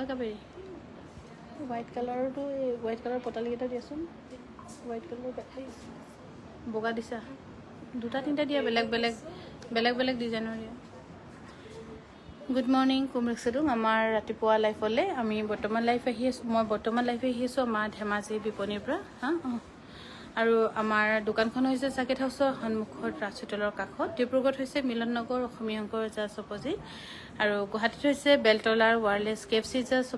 Kaveri white কালাৰটো এই white colour পটালিকেইটা দিয়াচোন হোৱাইট কালাৰ বগা দিছা দুটা তিনিটা দিয়া বেলেগ বেলেগ ডিজাইনৰ দিয়া গুড মৰ্ণিং কুমৰিকচেডুম আমাৰ ৰাতিপুৱা লাইফলৈ আমি বৰ্তমান লাইফ আহি আছোঁ মই বৰ্তমান লাইফ আহি আছোঁ আমাৰ ধেমাজি বিপণীৰ পৰা আৰু আমাৰ দোকানখন হৈছে চাৰ্কিট হাউচৰ সন্মুখত ৰাজ হোটেলৰ কাষত ডিব্ৰুগড়ত হৈছে মিলন নগৰ অসমীয়া সংঘৰ জাষ্ট অপজিট আৰু গুৱাহাটীত হৈছে বেলতলাৰ ৱাৰলেছ KFC জাষ্ট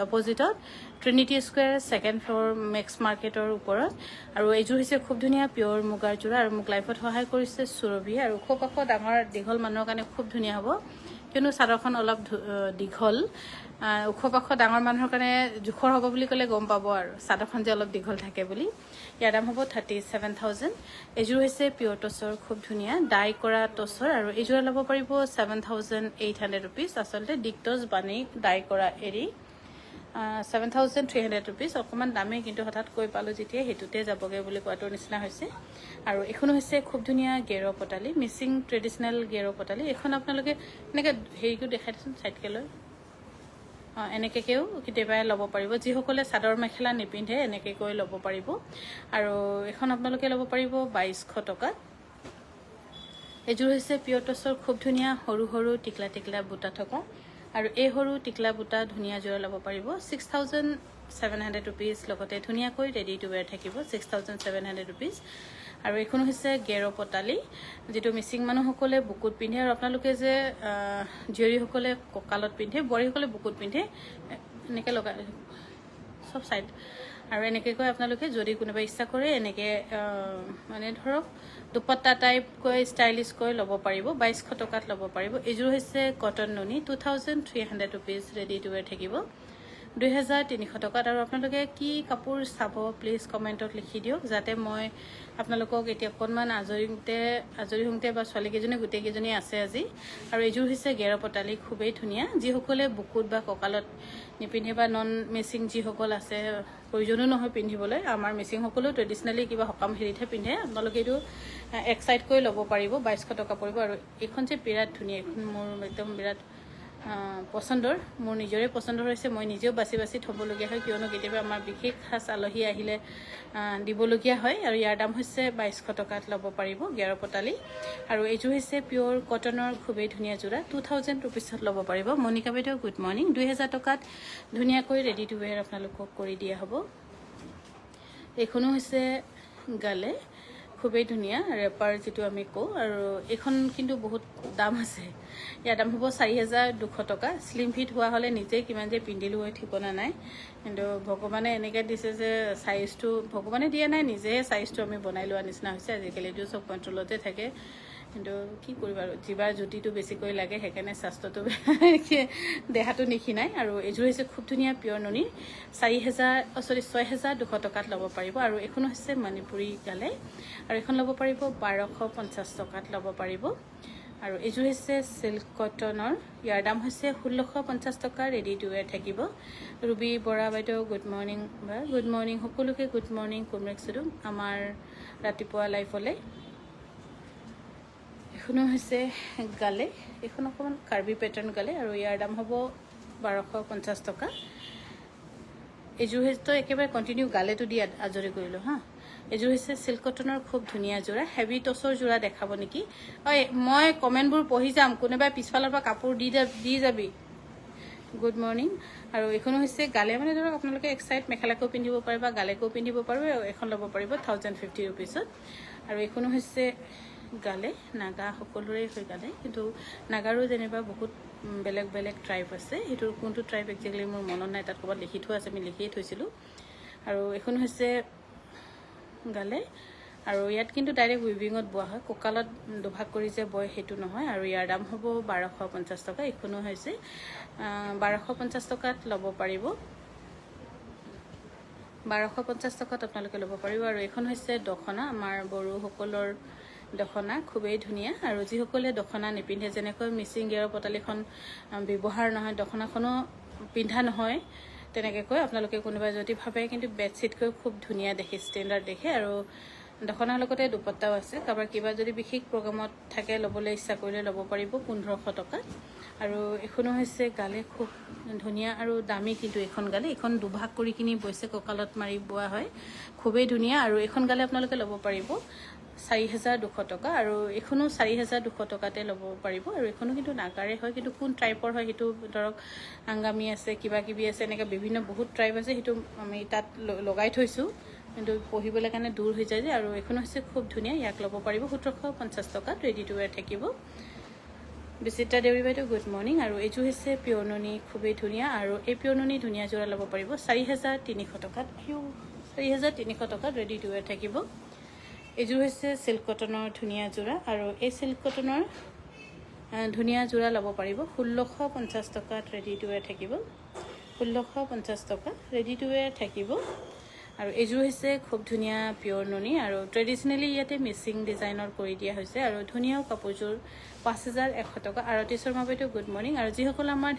অপজিটত ট্ৰিনিটি স্কুৱেৰ ছেকেণ্ড ফ্ল'ৰ মেক্স মাৰ্কেটৰ ওপৰত আৰু এইযোৰ হৈছে খুব ধুনীয়া পিয়'ৰ মুগাৰ যোৰা আৰু মোক লাইফত সহায় কৰিছে সুৰভি আৰু খুব ডাঙৰ দীঘল মানুহৰ কাৰণে খুব ধুনীয়া হ'ব কিয়নো চাদৰখন অলপ দীঘল ওখ পাখ ডাঙৰ মানুহৰ কাৰণে জোখৰ হ'ব বুলি ক'লে গম পাব আৰু চাদৰখন যে অলপ দীঘল থাকে বুলি ইয়াৰ দাম হ'ব 37,000 এইযোৰ হৈছে পিয়'ৰ টচৰ খুব ধুনীয়া ডাই কৰা টচৰ আৰু এইযোৰ ল'ব পাৰিব 7,800 ৰুপিজ আচলতে ডিকটচ বানি ডাই কৰা এৰি 7,300 ৰুপিজ অকণমান দামেই কিন্তু হঠাৎ কৈ পালোঁ যেতিয়া সেইটোতে যাবগৈ বুলি কোৱাটোৰ নিচিনা হৈছে আৰু এইখন হৈছে খুব ধুনীয়া গেৰ পটালি মিচিং ট্ৰেডিশ্যনেল গেৰ পটালি এইখন আপোনালোকে এনেকৈ হেৰিটো দেখাই দিচোন চাইডকৈ লৈ এনেকৈও কেতিয়াবা ল'ব পাৰিব যিসকলে চাদৰ মেখেলা নিপিন্ধে এনেকৈ কৈ ল'ব পাৰিব আৰু এইখন আপোনালোকে ল'ব পাৰিব 2,200 টকাত এইযোৰ হৈছে পিয়'ৰ টচৰ খুব ধুনীয়া সৰু সৰু টিকলা বুটা থকা আৰু এই সৰু টিকলা বুটা ধুনীয়া যোৰা ল'ব পাৰিব 6,700 ৰুপিজ লগতে ধুনীয়াকৈ ৰেডি টু ৱেৰ থাকিব 6,700 ৰুপিজ আৰু এইখন হৈছে গেৰ পটালি যিটো মিচিং মানুহসকলে বুকুত পিন্ধে আৰু আপোনালোকে যে জীয়ৰীসকলে কঁকালত পিন্ধে বোৱাৰীসকলে বুকুত পিন্ধে এনেকৈ লগাই চব চাইড আৰু এনেকৈ কৈ আপোনালোকে যদি কোনোবা ইচ্ছা কৰে এনেকৈ মানে ধৰক দুপট্টা টাইপকৈ ষ্টাইলিছকৈ ল'ব পাৰিব 2,200 টকাত ল'ব পাৰিব এইযোৰ হৈছে কটন নুনি 2,300 ৰুপিজ ৰেডি টু ৱেৰ থাকিব 2,300 টকাত আৰু আপোনালোকে কি কাপোৰ চাব প্লিজ কমেণ্টত লিখি দিয়ক যাতে মই আপোনালোকক এতিয়া অকণমান আজৰি হওঁতে বা ছোৱালীকেইজনী গোটেইকেইজনী আছে আজি আৰু এইযোৰ হৈছে গেৰ পটালি খুবেই ধুনীয়া যিসকলে বুকুত বা কঁকালত নিপিন্ধে বা নন মিচিং যিসকল আছে প্ৰয়োজনো নহয় পিন্ধিবলৈ আমাৰ মিচিংসকলেও ট্ৰেডিশ্যনেলি কিবা সকাম হেৰিতহে পিন্ধে আপোনালোকে এইটো এক চাইডকৈ ল'ব পাৰিব 2,200 টকা পৰিব আৰু এইখন যে বিৰাট ধুনীয়া এইখন মোৰ একদম বিৰাট পচন্দৰ মোৰ নিজৰে পচন্দৰ হৈছে মই নিজেও বাছি থ'বলগীয়া হয় কিয়নো কেতিয়াবা আমাৰ বিশেষ সাজ আলহী আহিলে দিবলগীয়া হয় আৰু ইয়াৰ দাম হৈছে 2,200 টকাত ল'ব পাৰিব গেৰ পটালি আৰু এইযোৰ হৈছে পিয়'ৰ কটনৰ খুবেই ধুনীয়া যোৰা 2,000 ৰুপিছত ল'ব পাৰিব মণিকা বাইদেউ গুড মৰ্ণিং 2,000 টকাত ধুনীয়াকৈ ৰেডি টু ৱেৰ আপোনালোকক কৰি দিয়া হ'ব এইখনো হৈছে গালে খুবেই ধুনীয়া ৰেপাৰ যিটো আমি কওঁ আৰু এইখন কিন্তু বহুত দাম আছে ইয়াৰ দাম হ'ব 4,200 টকা শ্লিম ফিট হোৱা হ'লে নিজেই কিমান যে পিন্ধিলোঁ হৈ ঠিকনা নাই কিন্তু ভগৱানে এনেকৈ দিছে যে চাইজটো ভগৱানে দিয়া নাই নিজে চাইজটো আমি বনাই লোৱা নিচিনা হৈছে আজিকালিতো চব কণ্ট্ৰলতে থাকে কিন্তু কি কৰিবা আৰু জিবাৰ জুতিটো বেছিকৈ লাগে সেইকাৰণে স্বাস্থ্যটো দেহাটো নিখিনাই আৰু এইযোৰ হৈছে খুব ধুনীয়া পিয়'ৰ নুনি 6,200 টকাত ল'ব পাৰিব আৰু এইখন হৈছে মণিপুৰী গালে আৰু এইখন ল'ব পাৰিব 1,250 টকাত ল'ব পাৰিব আৰু এইযোৰ হৈছে চিল্ক কটনৰ ইয়াৰ দাম হৈছে 1,650 টকা ৰেডি টু ৱেৰ থাকিব ৰুবি বৰা বাইদেউ গুড মৰ্ণিং সকলোকে গুড মৰ্ণিং কুমৰিকচেডুম আমাৰ ৰাতিপুৱা লাইফলৈ এইখনো হৈছে গালে এইখন অকণমান কাৰ্বি পেটাৰ্ণ গালে আৰু ইয়াৰ দাম হ'ব 1,250 টকা এইযোৰ হৈছে একেবাৰে কণ্টিনিউ গালেটো দি আজৰি কৰিলোঁ এইযোৰ হৈছে চিল্ক কটনৰ খুব ধুনীয়া যোৰা হেভি টচৰ যোৰা দেখাব নেকি মই কমেণ্টবোৰ পঢ়ি যাম কোনোবাই পিছফালৰ পৰা কাপোৰ দি যাবি গুড মৰ্ণিং আৰু এইখনো হৈছে গালে মানে ধৰক আপোনালোকে এক চাইড মেখেলাকো পিন্ধিব পাৰে বা গালেকো পিন্ধিব পাৰিব আৰু এখন ল'ব পাৰিব 1,050 ৰুপিছত আৰু এইখনো হৈছে গালে নাগা সকলোৰে হৈ গালে কিন্তু নাগাৰো যেনিবা বহুত বেলেগ ট্ৰাইব আছে সেইটোৰ কোনটো ট্ৰাইব একজেক্টলি মোৰ মনত নাই তাত ক'ৰবাত লিখি থোৱা আছে আমি লিখিয়ে থৈছিলোঁ আৰু এইখন হৈছে গালে আৰু ইয়াত কিন্তু ডাইৰেক্ট উইভিঙত বোৱা হয় কঁকালত দুভাগ কৰি যে বয় সেইটো নহয় আৰু ইয়াৰ দাম হ'ব 1,250 টকা এইখনো হৈছে 1,250 টকাত ল'ব পাৰিব 1,250 টকাত আপোনালোকে ল'ব পাৰিব আৰু এইখন হৈছে দখনা আমাৰ বড়োসকলৰ দখনা খুবেই ধুনীয়া আৰু যিসকলে দখনা নিপিন্ধে যেনেকৈ মিচিং গেৰ পটালিখন ব্যৱহাৰ নহয় দখনাখনো পিন্ধা নহয় তেনেকৈ কৈ আপোনালোকে কোনোবাই যদি ভাবে কিন্তু বেডশ্বীটকৈ খুব ধুনীয়া দেখে ষ্টেণ্ডাৰ্ড দেখে আৰু দখনাৰ লগতে দুপট্টাও আছে। কাৰোবাৰ কিবা যদি বিশেষ প্ৰগ্ৰামত থাকে ল'বলৈ ইচ্ছা কৰিলে ল'ব পাৰিব 1500 টকাত। আৰু এখনো হৈছে গালে খুব ধুনীয়া আৰু দামী, কিন্তু এখন গালে এখন দুভাগ কৰি কিনি বৈছে, কঁকালত মাৰি বোৱা হয়, খুবেই ধুনীয়া। আৰু এখন গালে আপোনালোকে ল'ব পাৰিব 4200 টকা, আৰু এখনো 4200 টকাতে ল'ব পাৰিব। আৰু এখনো কিন্তু নাগাৰে হয়, কিন্তু কোন ট্ৰাইপৰ হয় সেইটো ধৰক আংগামী আছে, কিবা কিবি আছে, এনেকৈ বিভিন্ন বহুত ট্ৰাইপ আছে, সেইটো আমি তাত লগাই থৈছোঁ, কিন্তু পঢ়িবলৈ কাৰণে দূৰ হৈ যায় যে। আৰু এখন হৈছে খুব ধুনীয়া, ইয়াক ল'ব পাৰিব 1750 টকাত, ৰেডি টু ৱেৰ থাকিব। বিচিত্ৰা দেউৰী বাইদেউ গুড মৰ্ণিং। আৰু এইযোৰ হৈছে পিয়ৰ নুনি, খুবেই ধুনীয়া, আৰু এই পিয়ৰ নুনি ধুনীয়া যোৰা ল'ব পাৰিব 4300 টকাত। 4300 টকাত ৰেডি টু ৱেৰ থাকিব। এইযোৰ হৈছে চিল্ক কটনৰ ধুনীয়া যোৰা, আৰু এই চিল্ক কটনৰ ধুনীয়া যোৰা ল'ব পাৰিব 1650 টকাত, ৰেডি টু ৱেৰ থাকিব। 1650 টকা ৰেডি টু ৱেৰ থাকিব। আৰু এইযোৰ হৈছে খুব ধুনীয়া পিয়ৰ নুনি, আৰু ট্ৰেডিশ্যনেলি ইয়াতে মিচিং ডিজাইনৰ কৰি দিয়া হৈছে, আৰু ধুনীয়াও কাপোৰযোৰ 5100 টকা। আৰতী শৰ্মা বাইদেউ গুড মৰ্ণিং। আৰু যিসকল আমাৰ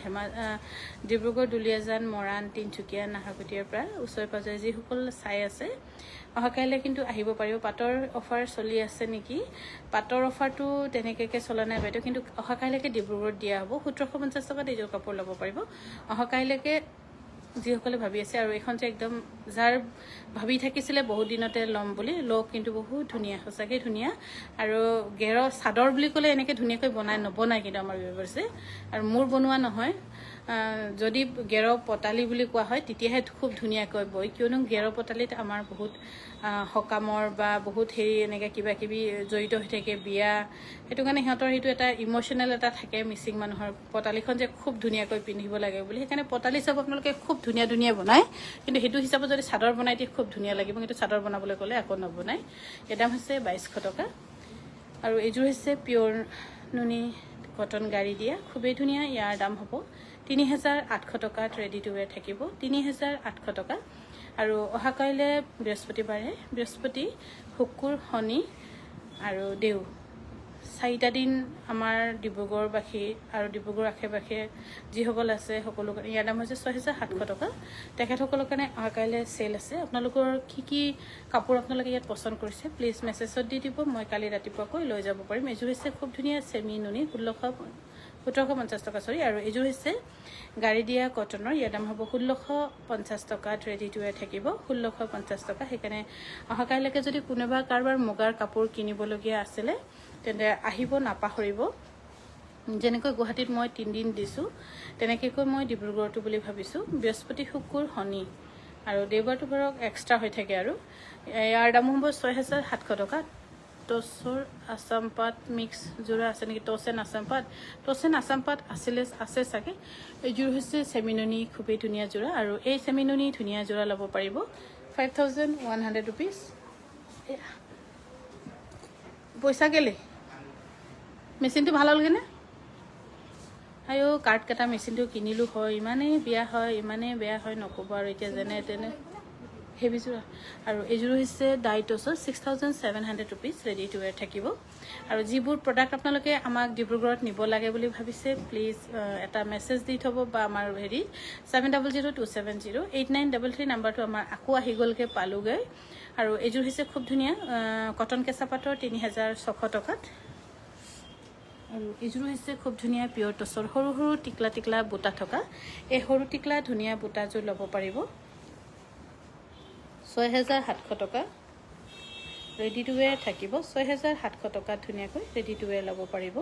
ডিব্ৰুগড়, দুলীয়াজান, মৰাণ, তিনিচুকীয়া, নাহৰকটীয়াৰ পৰা ওচৰে পাঁজৰে যিসকল চাই আছে, অহাকাইলৈ কিন্তু আহিব পাৰিব। পাটৰ অফাৰ চলি আছে নেকি? পাটৰ অফাৰটো তেনেকৈ চলা নাই বাইদেউ, কিন্তু অহাকাইলৈকে ডিব্ৰুগড়ত দিয়া হ'ব। 1750 টকাত এইযোৰ কাপোৰ ল'ব পাৰিব অহাকাইলৈকে, যিসকলে ভাবি আছে। আৰু এইখন যে একদম যাৰ ভাবি থাকিছিলে বহুত দিনতে ল'ম বুলি, লওক, কিন্তু বহুত ধুনীয়া, সঁচাকৈ ধুনীয়া। আৰু গেৰৰ চাদৰ বুলি ক'লে এনেকৈ ধুনীয়াকৈ নবনায় কিন্তু আমাৰ ব্যৱসায়ী, আৰু মোৰ বনোৱা নহয়। যদি গেৰৰ পতালি বুলি কোৱা হয় তেতিয়াহে খুব ধুনীয়াকৈ বয়, কিয়নো গেৰৰ পতালিত আমাৰ বহুত সকামৰ বা বহুত হেৰি এনেকৈ কিবা কিবি জড়িত হৈ থাকে, বিয়া, সেইটো কাৰণে সিহঁতৰ সেইটো এটা ইম'চনেল এটা থাকে মিচিং মানুহৰ, পতালিখন যে খুব ধুনীয়াকৈ পিন্ধিব লাগে বুলি। সেইকাৰণে পতালি চব আপোনালোকে খুব ধুনীয়া ধুনীয়া বনায়, কিন্তু সেইটো হিচাপত যদি চাদৰ বনাই দিয়ে খুব ধুনীয়া লাগিব, কিন্তু চাদৰ বনাবলৈ ক'লে আকৌ নবনায়। এই দাম হৈছে 2200 টকা। আৰু এইযোৰ হৈছে পিয়ৰ নুনি কটন গাড়ী দিয়া, খুবেই ধুনীয়া, ইয়াৰ দাম হ'ব 3800 টকাত, ৰেডি টু ৱেৰ থাকিব 3800 টকা। আৰু অহাকাইলৈ বৃহস্পতিবাৰে, বৃহস্পতি, শুকুৰ, শনি আৰু দেও, 4টা দিন আমাৰ ডিব্ৰুগড়বাসী আৰু ডিব্ৰুগড় আশে পাশে যিসকল আছে সকলো, ইয়াৰ দাম হৈছে 6700 টকা। তেখেতসকলৰ কাৰণে অহাকাইলৈ চেল আছে। আপোনালোকৰ কি কাপোৰ আপোনালোকে ইয়াত পচন্দ কৰিছে প্লিজ মেছেজত দি দিব, মই কালি ৰাতিপুৱাকৈ লৈ যাব পাৰিম। এইযোৰ হৈছে খুব ধুনীয়া চেমি নুনি, 1750 টকা চৰি। আৰু এইযোৰ হৈছে গাড়ী দিয়া কটনৰ, ইয়াৰ দাম হ'ব 1650 টকাত, ৰেডি টু ৱেৰ থাকিব 1650 টকা। সেইকাৰণে অহাকাইলৈকে যদি কোনোবা কাৰোবাৰ মুগাৰ কাপোৰ কিনিবলগীয়া আছিলে তেন্তে আহিব নাপাহৰিব। যেনেকৈ গুৱাহাটীত মই 3 দিন দিছোঁ, তেনেকৈ মই ডিব্ৰুগড়তো বুলি ভাবিছোঁ। বৃহস্পতি, শুকুৰ, শনি আৰু দেওবাৰটো ধৰক এক্সট্ৰা হৈ থাকে। আৰু ইয়াৰ দাম হ'ব 6700 টকা। টচৰ আছাম পাট মিক্স যোৰা আছে নেকি? টচ এণ্ড আছাম পাট, আছে চাগে। এইযোৰ হৈছে চেমিনুনি, খুবেই ধুনীয়া যোৰা, আৰু এই চেমিনুনি ধুনীয়া যোৰা ল'ব পাৰিব 5100 ৰুপিজ। পইচা কেলে? মেচিনটো ভাল হ'লগৈনে? আয়ো কাৰ্ড কটা মেচিনটো কিনিলোঁ হয়, ইমানেই বিয়া হয়, ইমানেই বেয়া হয় নক'ব আৰু, এতিয়া যেনে তেনে হেভিযোৰা। আৰু এইযোৰ হৈছে ডাইটছৰ 6700 ৰুপিজ, ৰেডি টু ৱেৰ থাকিব। আৰু যিবোৰ প্ৰডাক্ট আপোনালোকে আমাক ডিব্ৰুগড়ত নিব লাগে বুলি ভাবিছে প্লিজ এটা মেছেজ দি থ'ব, বা আমাৰ 7002708933 নাম্বাৰটো আমাৰ আকৌ আহি গ'লগৈ, পালোগৈ। আৰু এইযোৰ হৈছে খুব ধুনীয়া কটন কেঁচা পাটৰ 3600 টকাত। আৰু এইযোৰ হৈছে খুব ধুনীয়া পিয়ৰ টচৰ, সৰু সৰু টিকলা টিকলা বুটা থকা, এই সৰু টিকলা ধুনীয়া বুটাযোৰ ল'ব পাৰিব 6700 টকা, ৰেডি টু ৱেৰ থাকিব 6700 টকাত, ধুনীয়াকৈ ৰেডি টু ৱেৰ ল'ব পাৰিব।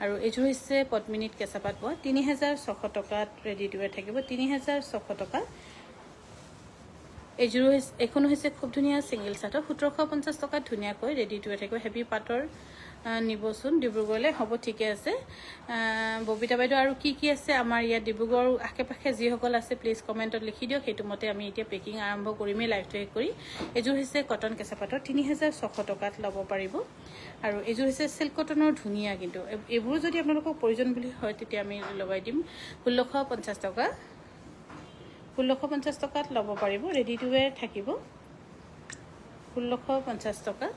আৰু এইযোৰ হৈছে পদ্মিনীত কেঁচা পাট বোৱা, 3600 টকাত, ৰেডি টু ৱেৰ থাকিব 3600 টকা। এইখনো হৈছে খুব ধুনীয়া ছিংগল চাৰ্টৰ, 1750 টকাত, ধুনীয়াকৈ ৰেডি টু ৱেৰ থাকিব। হেভি পাটৰ নিবচোন ডিব্ৰুগড়লৈ, হ'ব ঠিকে আছে। ববিতা বাইদেউ আৰু কি আছে আমাৰ ইয়াত ডিব্ৰুগড় আশে পাশে যিসকল আছে প্লিজ কমেণ্টত লিখি দিয়ক, সেইটো মতে আমি এতিয়া পেকিং আৰম্ভ কৰিমেই, লাইভটো শেষ কৰি। এইযোৰ হৈছে কটন কেঁচা পাটৰ 3600 টকাত ল'ব পাৰিব। আৰু এইযোৰ হৈছে চিল্ক কটনৰ ধুনীয়া, কিন্তু এইবোৰো যদি আপোনালোকক প্ৰয়োজন বুলি হয় তেতিয়া আমি লগাই দিম 1650 টকা, 1650 টকাত ল'ব পাৰিব, ৰেডি টু ৱেৰ থাকিব 1650 টকা।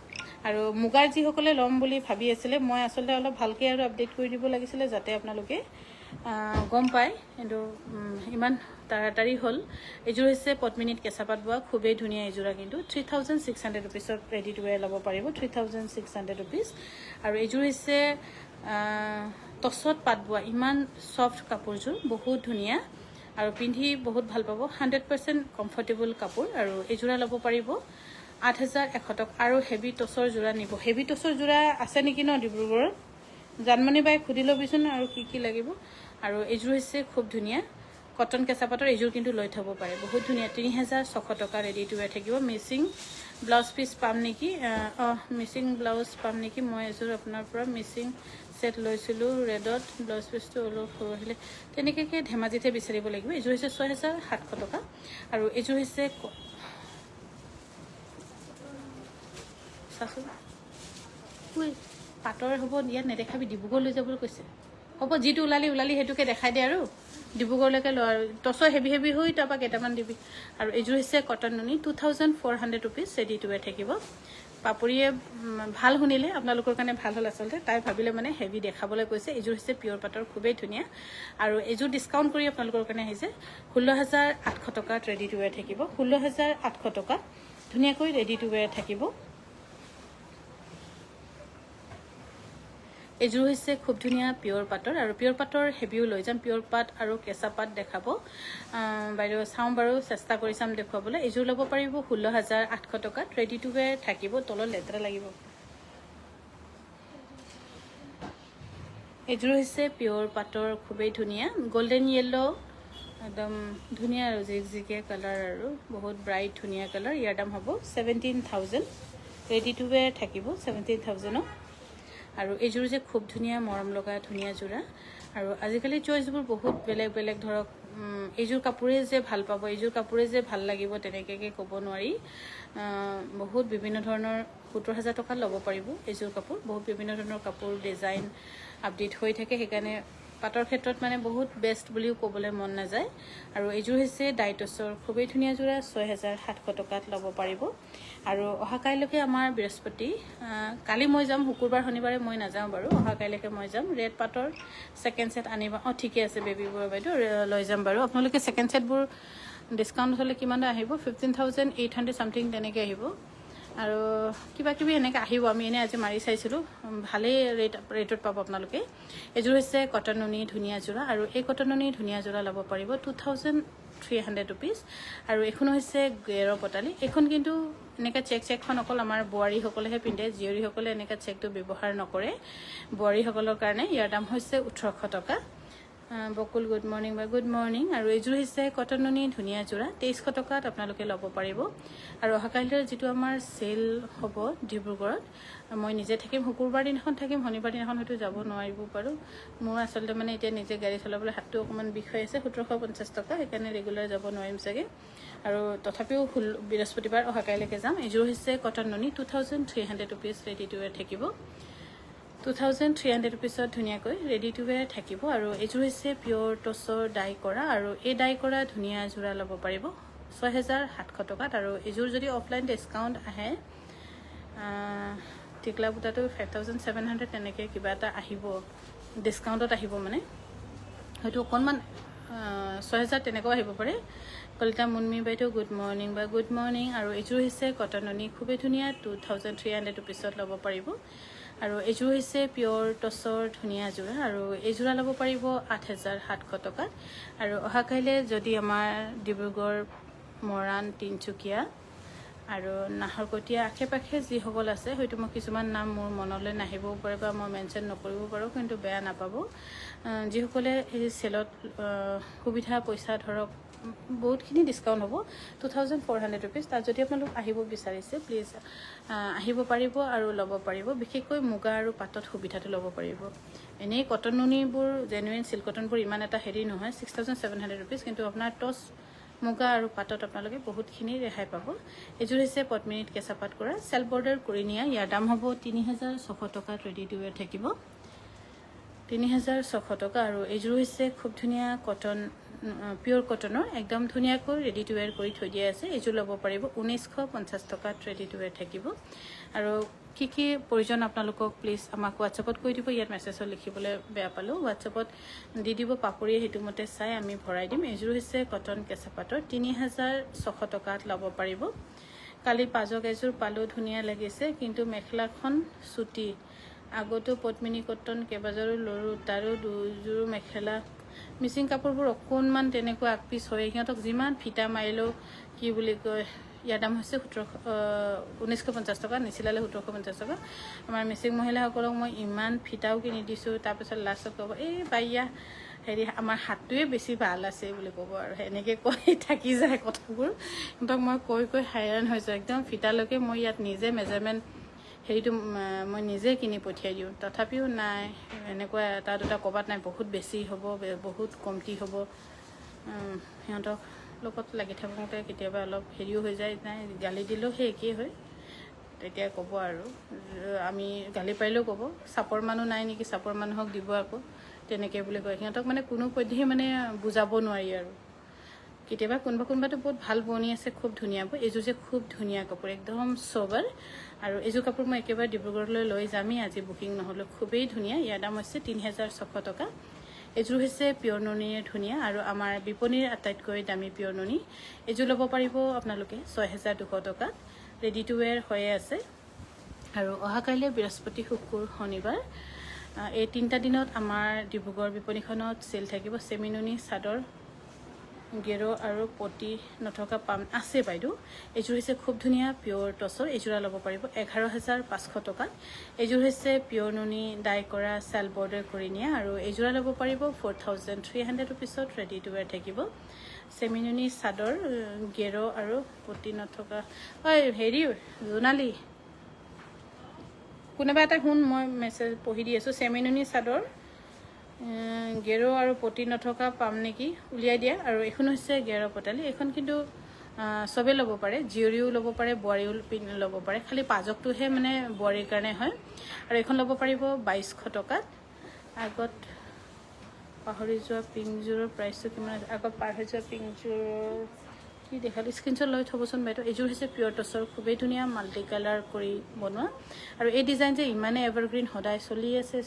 আৰু মুগাৰ যিসকলে ল'ম বুলি ভাবি আছিলে, মই আচলতে অলপ ভালকৈ আৰু আপডেট কৰি দিব লাগিছিলে, যাতে আপোনালোকে গম পায় কিন্তু ইমান তাড়াতাড়ি হ'ল এইযোৰ হৈছে পদ্মিনীত কেঁচা পাত বোৱা খুবেই ধুনীয়া এইযোৰা কিন্তু 3600 ৰুপিছত ৰেডি টু ৱেৰ ল'ব পাৰিব 3600 ৰুপিজ আৰু এইযোৰ হৈছে টছত পাত বোৱা ইমান সফ্ট কাপোৰযোৰ বহুত ধুনীয়া আৰু পিন্ধি বহুত ভাল পাব 100% কমফৰ্টেবল কাপোৰ আৰু এইযোৰা ল'ব পাৰিব 8100 টকা আৰু হেভি টছৰ যোৰা নিব হেভি টছৰ যোৰা আছে নেকি ন ডিব্ৰুগড়ত জানমণি বাই খুদি ল'বিচোন আৰু কি লাগিব আৰু এইযোৰ হৈছে খুব ধুনীয়া কটন কেঁচা পাতৰ এইযোৰ কিন্তু লৈ থ'ব পাৰে বহুত ধুনীয়া 3600 টকা ৰেডি টু ৱেৰ থাকিব মিচিং ব্লাউজ পিচ পাম নেকি মিচিং ব্লাউজ পাম নেকি মই এযোৰ আপোনাৰ পৰা মিচিং সেট লৈছিলোঁ ৰেডত ব্লাউজ পিচটো অলপ সৰু আহিলে তেনেকৈ ধেমাজিতে বিচাৰিব লাগিব এইযোৰ হৈছে 6700 টকা আৰু এইযোৰ হৈছে চাচোন পাটৰ হ'ব ইয়াত নেদেখাবি ডিব্ৰুগড় লৈ যাবলৈ কৈছে হ'ব যিটো ওলালি সেইটোকে দেখাই দে আৰু ডিব্ৰুগড়লৈকে লওঁ আৰু টছৰ হেভি হৈ তাৰপৰা কেইটামান দিবি আৰু এইযোৰ হৈছে কটন নুনি 2400 ৰুপিজ ৰেডি টু ৱেৰ থাকিব পাপৰিয়ে ভাল শুনিলে আপোনালোকৰ কাৰণে ভাল হ'ল আচলতে তাই ভাবিলে মানে হেভি দেখাবলৈ কৈছে এইযোৰ হৈছে পিয়ৰ পাটৰ খুবেই ধুনীয়া আৰু এইযোৰ ডিছকাউণ্ট কৰি আপোনালোকৰ কাৰণে আহিছে 16800 টকাত ৰেডি টু ৱেৰ থাকিব 16800 টকাত ধুনীয়াকৈ ৰেডি টু ৱেৰ থাকিব এইযোৰ হৈছে খুব ধুনীয়া পিয়ৰ পাটৰ আৰু পিয়ৰ পাটৰ হেভিও লৈ যাম পিয়ৰ পাট আৰু কেঁচা পাট দেখাব বাইদেউ চাওঁ বাৰু চেষ্টা কৰি চাম দেখুৱাবলৈ এইযোৰ ল'ব পাৰিব 16800 টকাত ৰেডি টু ৱেৰ থাকিব তলত লেতেৰা লাগিব এইযোৰ হৈছে পিয়ৰ পাটৰ খুবেই ধুনীয়া গোল্ডেন য়েল্লো একদম ধুনীয়া আৰু জিকজিকীয়া কালাৰ আৰু বহুত ব্ৰাইট ধুনীয়া কালাৰ ইয়াৰ দাম হ'ব 17000 ৰেডি টু ৱেৰ থাকিব 17000 আৰু এইযোৰ যে খুব ধুনীয়া মৰম লগা ধুনীয়া যোৰা আৰু আজিকালি চইচবোৰ বহুত বেলেগ ধৰক এইযোৰ কাপোৰে যে ভাল পাব এইযোৰ কাপোৰে যে ভাল লাগিব তেনেকৈ ক'ব নোৱাৰি বহুত বিভিন্ন ধৰণৰ 17000 টকা ল'ব পাৰিব এইযোৰ কাপোৰ বহুত বিভিন্ন ধৰণৰ কাপোৰ ডিজাইন আপডেট হৈ থাকে সেইকাৰণে পাটৰ ক্ষেত্ৰত মানে বহুত বেষ্ট বুলিও ক'বলৈ মন নাযায় আৰু এইযোৰ হৈছে ডাইটছৰ খুবেই ধুনীয়া যোৰা 6700 টকাত ল'ব পাৰিব আৰু অহা কাইলৈকে আমাৰ বৃহস্পতি কালি মই যাম শুকুৰবাৰ শনিবাৰে মই নাযাওঁ বাৰু অহা কাইলৈকে মই যাম ৰেড পাটৰ ছেকেণ্ড সেট আনিবা ঠিকে আছে বেবীবোৰ বাইদেউ লৈ যাম বাৰু আপোনালোকে ছেকেণ্ড সেটবোৰ ডিছকাউণ্ট হ'লে কিমান আহিব 15800 সামথিং তেনেকৈ আহিব আৰু কিবাকিবি এনেকৈ আহিব আমি এনেই আজি মাৰি চাইছিলোঁ ভালেই ৰেটত পাব আপোনালোকে এইযোৰ হৈছে কটন নুনি ধুনীয়া যোৰা আৰু এই কটন নুনি ধুনীয়া যোৰা ল'ব পাৰিব 2300 ৰুপিজ আৰু এইখন হৈছে গেৰৰ পতালি এইখন কিন্তু এনেকৈ চেকখন অকল আমাৰ বোৱাৰীসকলেহে পিন্ধে জীয়ৰীসকলে এনেকৈ চেকটো ব্যৱহাৰ নকৰে বোৱাৰীসকলৰ কাৰণে ইয়াৰ দাম হৈছে 1800 টকা বকুল গুড মৰ্ণিং বা গুড মৰ্ণিং আৰু এইযোৰ হৈছে কটন নুনি ধুনীয়া যোৰা 2300 টকাত আপোনালোকে ল'ব পাৰিব আৰু অহাকাইলৈ যিটো আমাৰ চেল হ'ব ডিব্ৰুগড়ত মই নিজে থাকিম শুকুৰবাৰ দিনাখন থাকিম শনিবাৰ দিনাখন হয়তো যাব নোৱাৰিব পাৰোঁ মোৰ আচলতে মানে এতিয়া নিজে গাড়ী চলাবলৈ হাতটো অকণমান বিষ হৈ আছে 1750 টকা সেইকাৰণে ৰেগুলাৰ যাব নোৱাৰিম চাগে আৰু তথাপিও বৃহস্পতিবাৰ অহাকাইলৈকে যাম এইযোৰ হৈছে কটন নুনি 2300 ৰুপিজ ৰেডি টু ৱেৰ থাকিব 2300 ৰুপিছত ধুনীয়াকৈ ৰেডি টু ৱেৰ থাকিব আৰু এইযোৰ হৈছে পিয়ৰ টছৰ ডাই কৰা আৰু এই ডাই কৰা ধুনীয়া যোৰা ল'ব পাৰিব 6700 টকাত আৰু এইযোৰ যদি অফলাইন ডিছকাউণ্ট আহে টিকলা বুটাটো 5700 তেনেকৈ কিবা এটা আহিব ডিছকাউণ্টত আহিব মানে হয়তো অকণমান 6000 তেনেকুৱাও আহিব পাৰে কলিতা মুনমি বাইদেউ গুড মৰ্ণিং বা গুড মৰ্ণিং আৰু এইযোৰ হৈছে কটন নুনি খুবেই ধুনীয়া 2300 ৰুপিছত ল'ব পাৰিব আৰু এইযোৰ হৈছে পিয়ৰ টছৰ ধুনীয়া যোৰা আৰু এই যোৰা ল'ব পাৰিব 8700 টকাত আৰু অহাকাইলৈ যদি আমাৰ ডিব্ৰুগড় মৰাণ তিনিচুকীয়া আৰু নাহৰকটীয়া আশে পাশে যিসকল আছে হয়তো মই কিছুমান নাম মোৰ মনলৈ নাহিবও পাৰে বা মই মেনশ্যন নকৰিব পাৰোঁ কিন্তু বেয়া নাপাব যিসকলে এই চেলত সুবিধা পইচা ধৰক বহুতখিনি ডিছকাউণ্ট হ'ব 2400 ৰুপিজ তাত যদি আপোনালোক আহিব বিচাৰিছে প্লিজ আহিব পাৰিব আৰু ল'ব পাৰিব বিশেষকৈ মুগা আৰু পাটত সুবিধাটো ল'ব পাৰিব এনেই কটন নুনিবোৰ জেনুইন চিল্ক কটনবোৰ ইমান এটা হেৰি নহয় 6700 ৰুপিজ কিন্তু আপোনাৰ টছ মুগা আৰু পাটত আপোনালোকে বহুতখিনি ৰেহাই পাব এইযোৰ হৈছে পদ্মিনীত কেঁচা পাট কৰা চেল্ফ বৰ্ডাৰ কৰি নিয়া ইয়াৰ দাম হ'ব 3600 টকাত ৰেডি টু ৱেৰ থাকিব 3600 টকা আৰু এইযোৰ হৈছে খুব ধুনীয়া কটন পিয়ৰ কটনৰ একদম ধুনীয়াকৈ ৰেডি টু ৱেৰ কৰি থৈ দিয়া আছে এইযোৰ ল'ব পাৰিব 1950 টকাত ৰেডি টু ৱেৰ থাকিব আৰু কি প্ৰয়োজন আপোনালোকক প্লিজ আমাক হোৱাটছএপত কৈ দিব। ইয়াত মেছেজত লিখিবলৈ বেয়া পালোঁ, হোৱাটছএপত দি দিব। পাপৰিয়ে সেইটো মতে চাই আমি ভৰাই দিম। এইযোৰ হৈছে কটন কেঁচা পাটৰ 3600 টকাত ল'ব পাৰিব। কালি পাজক এযোৰ পালোঁ, ধুনীয়া লাগিছে, কিন্তু মেখেলাখন চুটি। আগতো পদ্মিনী কটন কেইবাযোৰো ল'লোঁ, তাৰো দুযোৰ মেখেলা। মিচিং কাপোৰবোৰ অকণমান তেনেকুৱা আগপিছ হয়, সিহঁতক যিমান ফিটা মাৰিলেও কি বুলি কয়, ইয়াৰ দাম হৈছে 1950 টকা, নিচিলালে 1750 টকা। আমাৰ মিচিং মহিলাসকলক মই ইমান ফিটাও কিনি দিছোঁ, তাৰপিছত লাষ্টত ক'ব এই বাইয়া হেৰি আমাৰ হাতটোৱে বেছি ভাল আছে বুলি ক'ব, আৰু সেনেকৈ কৈ থাকি যায় কথাবোৰ। সিহঁতক মই কৈ হাইৰাণ হৈছোঁ একদম। ফিটালৈকে মই ইয়াত নিজে মেজাৰমেণ্ট হেৰিটো মই নিজে কিনি পঠিয়াই দিওঁ, তথাপিও নাই, এনেকুৱা এটা দুটা ক'ৰবাত নাই, বহুত বেছি হ'ব, বহুত কমতি হ'ব। সিহঁতক লগত লাগি থাকোঁতে কেতিয়াবা অলপ হেৰিও হৈ যায়, নাই গালি দিলেও সেই একেই হয়। তেতিয়া ক'ব আৰু আমি গালি পাৰিলেও ক'ব চাপৰ মানুহ নাই নেকি, চাপৰ মানুহক দিব আকৌ, তেনেকৈ বুলি কয়। সিহঁতক মানে কোনো পধ্যেই মানে বুজাব নোৱাৰি আৰু। কেতিয়াবা কোনোবাতো বহুত ভাল বোৱনী আছে, খুব ধুনীয়া বয়। এইযোৰ যে খুব ধুনীয়া কাপোৰ, একদম চবৰ। আৰু এইযোৰ কাপোৰ মই একেবাৰে ডিব্ৰুগড়লৈ লৈ যামেই আজি, বুকিং নহ'লেও। খুবেই ধুনীয়া, ইয়াৰ দাম হৈছে 3600 টকা। এইযোৰ হৈছে পিয়ৰ নুনিৰ ধুনীয়া আৰু আমাৰ বিপণীৰ আটাইতকৈ দামী পিয়ৰ নুনি। এইযোৰ ল'ব পাৰিব আপোনালোকে 6200 টকাত। ৰেডি টু ৱেৰ হৈয়ে আছে। আৰু অহাকাইলৈ বৃহস্পতি, শুক্ৰ, শনিবাৰ এই 3টা দিনত আমাৰ ডিব্ৰুগড় বিপণীখনত চেল থাকিব। চেমি নুনি চাদৰ, গেৰ' আৰু পতি নথকা পাম আছে বাইদেউ। এইযোৰ হৈছে খুব ধুনীয়া পিয়ৰ টচৰ, এইযোৰা ল'ব পাৰিব 11500 টকাত। এইযোৰ হৈছে পিয়ৰ নুনি ডাই কৰা চেল বৰ্ডাৰ কৰি নিয়া, আৰু এইযোৰা ল'ব পাৰিব 4300 ৰুপিছত। ৰেডি টু ৱেৰ থাকিব। চেমি নুনি চাদৰ, গেৰ' আৰু পতি নথকা। হেৰি জোনালী, কোনোবা এটা শুন, মই মেছেজ পঢ়ি দি আছোঁ। চেমি নুনি চাদৰ, গেৰ' আৰু পতি নথকা পাম নেকি, উলিয়াই দিয়া। আৰু এইখন হৈছে গেৰ' পতালি। এইখন কিন্তু চবেই ল'ব পাৰে, জীয়ৰীও ল'ব পাৰে, বোৱাৰীও ল'ব পাৰে, খালি পাজকটোহে মানে বোৱাৰীৰ কাৰণে হয়। আৰু এইখন ল'ব পাৰিব 2200 টকাত। আগত পাহৰি যোৱা পিংকযোৰৰ প্ৰাইচটো কিমান আছে, আগত পাৰ হৈ যোৱা পিংকযোৰ কি দেখালোঁ, স্ক্ৰীনশ্বট লৈ থ'বচোন বাইদেউ। এইযোৰ হৈছে পিয়ৰ টচৰ, খুবেই ধুনীয়া, মাল্টি কালাৰ কৰি বনোৱা। আৰু এই ডিজাইন যে ইমানে এভাৰগ্ৰীণ, সদায় চলি আছে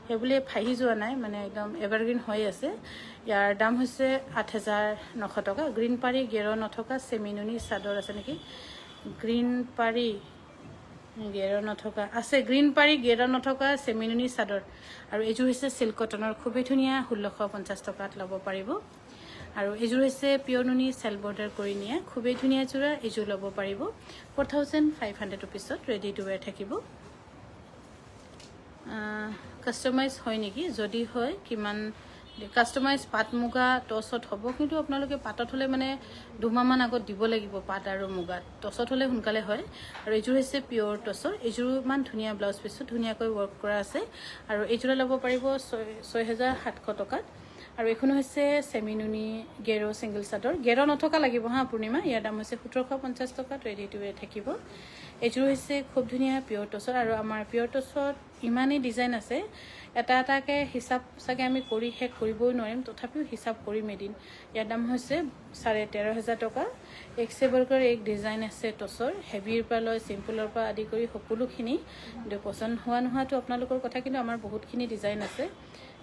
সেইবুলি ফাহি যোৱা নাই, মানে একদম এভাৰগ্ৰীণ হৈ আছে। ইয়াৰ দাম হৈছে 8900 টকা। গ্ৰীণ পাৰি গেৰ' নথকা চেমি নুনি চাদৰ আছে নেকি, গ্ৰীণ পাৰি গেৰ' নথকা আছে, গ্ৰীণ পাৰি গেৰ' নথকা চেমি নুনি চাদৰ। আৰু এইযোৰ হৈছে চিল্ক কটনৰ, খুবেই ধুনীয়া, 1650 টকাত ল'ব পাৰিব। আৰু এইযোৰ হৈছে পিয়ৰ নুনি চেল বৰ্ডাৰ কৰি নিয়া, খুবেই ধুনীয়া যোৰা। এইযোৰ ল'ব পাৰিব 4500 ৰুপিছত। ৰেডি টু ৱেৰ থাকিব। কাষ্টমাইজ হয় নেকি, যদি হয় কিমান? কাষ্টমাইজ পাট মুগা টচত হ'ব, কিন্তু আপোনালোকে পাটত হ'লে মানে 2 মাহমান আগত দিব লাগিব, পাট আৰু মুগাত। টচত হ'লে সোনকালে হয়। আৰু এইযোৰ হৈছে পিয়ৰ টচৰ, এইযোৰ ইমান ধুনীয়া, ব্লাউজ পিচটো ধুনীয়াকৈ ৱৰ্ক কৰা আছে। আৰু এইযোৰা ল'ব পাৰিব 6700 টকাত। আৰু এইখন হৈছে চেমি নুনি গেৰ' ছিংগল চাদৰ, গেৰ' নথকা লাগিব হা পূৰ্ণিমা। ইয়াৰ দাম হৈছে 1750 টকাত। ৰেডি টু ৱেৰ থাকিব। এইযোৰ হৈছে খুব ধুনীয়া পিয়ৰ টচৰ। আৰু আমাৰ পিয়ৰ টচত ইমানেই ডিজাইন আছে, এটা এটাকৈ হিচাপ চাগে আমি কৰি শেষ কৰিবই নোৱাৰিম, তথাপিও হিচাপ কৰিম এদিন। ইয়াৰ দাম হৈছে 13500 টকা। এক্সে বৰ্গৰ এক ডিজাইন আছে টচৰ, হেভিৰ পৰা লৈ চিম্পুলৰ পৰা আদি কৰি সকলোখিনি। পচন্দ হোৱা নোহোৱাটো আপোনালোকৰ কথা, কিন্তু আমাৰ বহুতখিনি ডিজাইন আছে।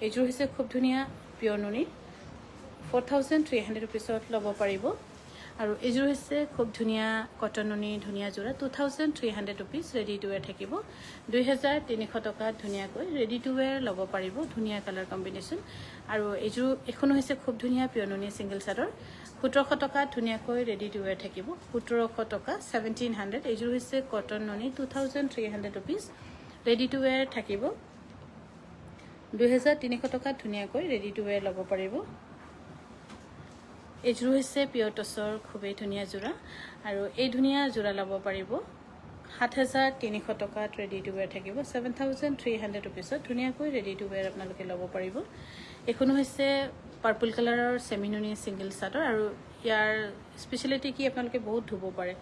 এইযোৰ হৈছে খুব ধুনীয়া পিয়ৰ নুনি, 4300 ৰুপিছত ল'ব পাৰিব। আৰু এইযোৰ হৈছে খুব ধুনীয়া কটন নুনি ধুনীয়া যোৰা, 2300 ৰুপিজ। ৰেডি টু ৱেৰ থাকিব 2300 টকাত ধুনীয়াকৈ ৰেডি টু ৱেৰ ল'ব পাৰিব। ধুনীয়া কালাৰ কম্বিনেশ্যন। আৰু এইখনো হৈছে খুব ধুনীয়া পিয়ৰ নুনি ছিংগল চাদৰ, 1700 টকাত ধুনীয়াকৈ ৰেডি টু ৱেৰ থাকিব। 1700 টকা, 1700। এইযোৰ হৈছে কটন নুনি, 2300 ৰুপিজ। ৰেডি টু ৱেৰ থাকিব 2300 টকাত ধুনীয়াকৈ ৰেডি টু ৱেৰ ল'ব পাৰিব। এইযোৰ হৈছে পিয়ৰ টচৰ, খুবেই ধুনীয়া যোৰা। আৰু এই ধুনীয়া যোৰা ল'ব পাৰিব 7300 টকাত। ৰেডি টু ৱেৰ থাকিব 7300 ৰুপিছত। ধুনীয়াকৈ ৰেডি টু ৱেৰ আপোনালোকে ল'ব পাৰিব। এইখনো হৈছে পাৰ্পল কালাৰৰ চেমি নুনি ছিংগল চাদৰ। আৰু ইয়াৰ স্পেচিয়েলিটি কি, আপোনালোকে বহুত ধুব পাৰে।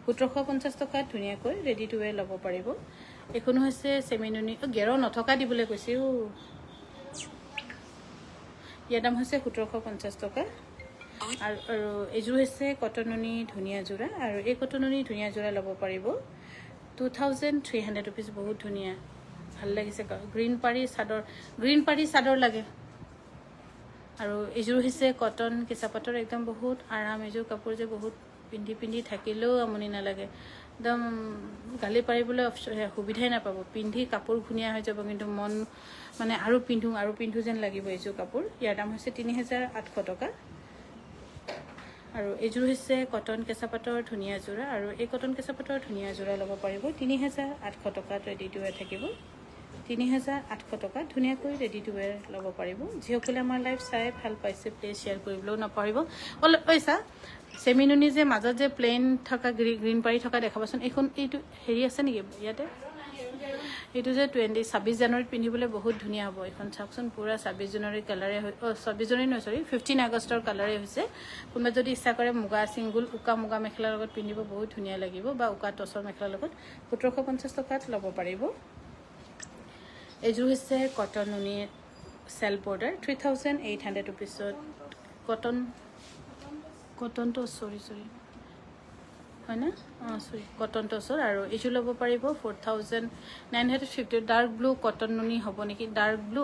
1750 টকাত ধুনীয়াকৈ ৰেডি টু ৱেৰ ল'ব পাৰিব। এইখনো হৈছে চেমি নুনি, গেৰ' নথকা দিবলৈ কৈছে। ইয়াৰ দাম হৈছে 1750 টকা। আৰু এইযোৰ হৈছে কটন নুনি ধুনীয়া যোৰা। আৰু এই কটন নুনি ধুনীয়া যোৰা ল'ব পাৰিব 2300 ৰুপিজ। বহুত ধুনীয়া, ভাল লাগিছে। গ্ৰীণ পাৰি চাদৰ লাগে। আৰু এইযোৰ হৈছে কটন কেঁচাপাতৰ, একদম বহুত আৰাম। এইযোৰ কাপোৰ যে বহুত পিন্ধি থাকিলেও আমনি নালাগে, একদম গালি পাৰিবলৈ সুবিধাই নাপাব। পিন্ধি কাপোৰ ধুনীয়া হৈ যাব, কিন্তু মন মানে আৰু পিন্ধো যেন লাগিব এইযোৰ কাপোৰ। ইয়াৰ দাম হৈছে 3800 টকা। আৰু এইযোৰ হৈছে কটন কেঁচাপাতৰ ধুনীয়া যোৰা, আৰু এই কটন কেঁচাপাতৰ ধুনীয়া যোৰা ল'ব পাৰিব 3800 টকাত ৰেডি টু ৱেৰ থাকিব। 3800 টকাত ধুনীয়াকৈ ৰেডি টু ৱেৰ ল'ব পাৰিব। যিসকলে আমাৰ লাইভ চাই ভাল পাইছে প্লিজ শ্বেয়াৰ কৰিবলৈও নাপাহৰিব। পইচা চেমিনুনি যে মাজত যে প্লেইন থকা গ্ৰীণ পাৰি থকা দেখাবাচোন। এইটো হেৰি আছে নেকি ইয়াতে? এইটো যে 26 জানুৱাৰীত পিন্ধিবলৈ বহুত ধুনীয়া হ'ব। এইখন চাওকচোন, পূৰা 26 জানুৱাৰী কালাৰে 26 জানুৱাৰী নহয়, 15 আগষ্টৰ কালাৰে হৈছে। কোনোবা যদি ইচ্ছা কৰে মুগা চিংগুল উকা মুগা মেখেলাৰ লগত পিন্ধিব বহুত ধুনীয়া লাগিব, বা উকা টচৰ মেখেলাৰ লগত 1750 টকাত ল'ব পাৰিব। এইযোৰ হৈছে কটন নুনি চেল বৰ্ডাৰ 3800 ৰুপিছত। কটন টচ হয় না? কটন টচৰ। আৰু এইযোৰ ল'ব পাৰিব 4950। ডাৰ্ক ব্লু কটন নুনি হ'ব নেকি? ডাৰ্ক ব্লু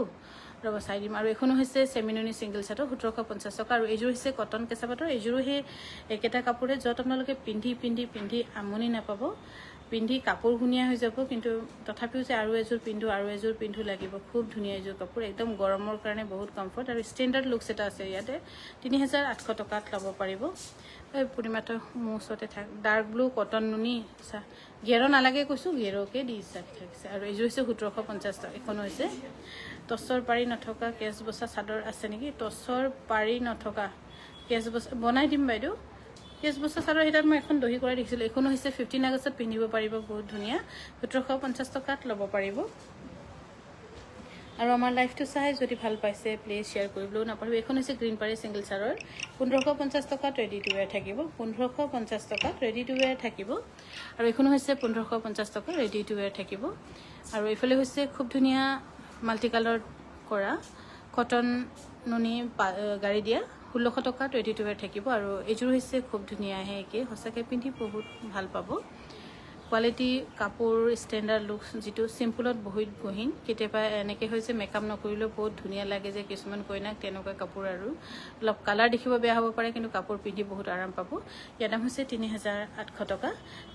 ৰ'ব চাই দিম। আৰু এইখনো হৈছে চেমিনুনি ছিংগল চাৰ্টৰ 1750 টকা। আৰু এইযোৰ হৈছে কটন কেঁচাপাতৰ। এইযোৰো সেই একেটা কাপোৰে, য'ত আপোনালোকে পিন্ধি আমনি নাপাব। পিন্ধি কাপোৰ ধুনীয়া হৈ যাব, কিন্তু তথাপিও যে আৰু এযোৰ পিন্ধো লাগিব। খুব ধুনীয়া এইযোৰ কাপোৰ, একদম গৰমৰ কাৰণে বহুত কমফৰ্ট। আৰু ষ্টেণ্ডাৰ্ড লুকছ এটা আছে ইয়াতে। 3800 টকাত ল'ব পাৰিব। এই পূৰ্ণিমাটো মোৰ ওচৰতে থাক। ডাৰ্ক ব্লু কটন নুনি গেৰ নালাগে কৈছোঁ, গেৰকে দি থাকিছে। আৰু এইযোৰ হৈছে 1750 টকা। এইখনো হৈছে টচৰ পাৰি নথকা কেচ বচা চাদৰ আছে নেকি? টচৰ পাৰি নথকা কেচ বচা বনাই দিম বাইদেউ। কেচ বচা চাদৰ সেইটাত মই এখন দহি কৰাই দেখিছিলোঁ। এইখনো হৈছে 15 আগষ্টত পিন্ধিব পাৰিব, বহুত ধুনীয়া। 1750 টকাত ল'ব পাৰিব। আৰু আমাৰ লাইফটো চাই যদি ভাল পাইছে প্লিজ শ্বেয়াৰ কৰিবলৈও নাপাহৰিব। এইখন হৈছে গ্ৰীণ পাৰি ছিংগল চাদৰ 1550 টকাত ৰেডি টু ৱেৰ থাকিব। 1550 টকাত ৰেডি টু ৱেৰ থাকিব। আৰু এইখনো হৈছে 1550 টকা ৰেডি টু ৱেৰ থাকিব। আৰু এইফালে হৈছে খুব ধুনীয়া মাল্টি কালাৰ কৰা কটন নুনি গাড়ী দিয়া 1600 টকাত ৰেডি টু ৱেৰ থাকিব। আৰু এইযোৰ হৈছে খুব ধুনীয়া, একে সঁচাকৈ পিন্ধি বহুত ভাল পাব। কোৱালিটি কাপোৰ ষ্টেণ্ডাৰ্ড লুক, যিটো চিম্পুলত বহুত গহীন। কেতিয়াবা এনেকৈ হৈছে মেকআপ নকৰিলেও বহুত ধুনীয়া লাগে যে কিছুমান কইনাক, তেনেকুৱা কাপোৰ। আৰু অলপ কালাৰ দেখিব বেয়া হ'ব পাৰে, কিন্তু কাপোৰ পিন্ধি বহুত আৰাম পাব। ইয়াৰ দাম হৈছে 3800 টকা।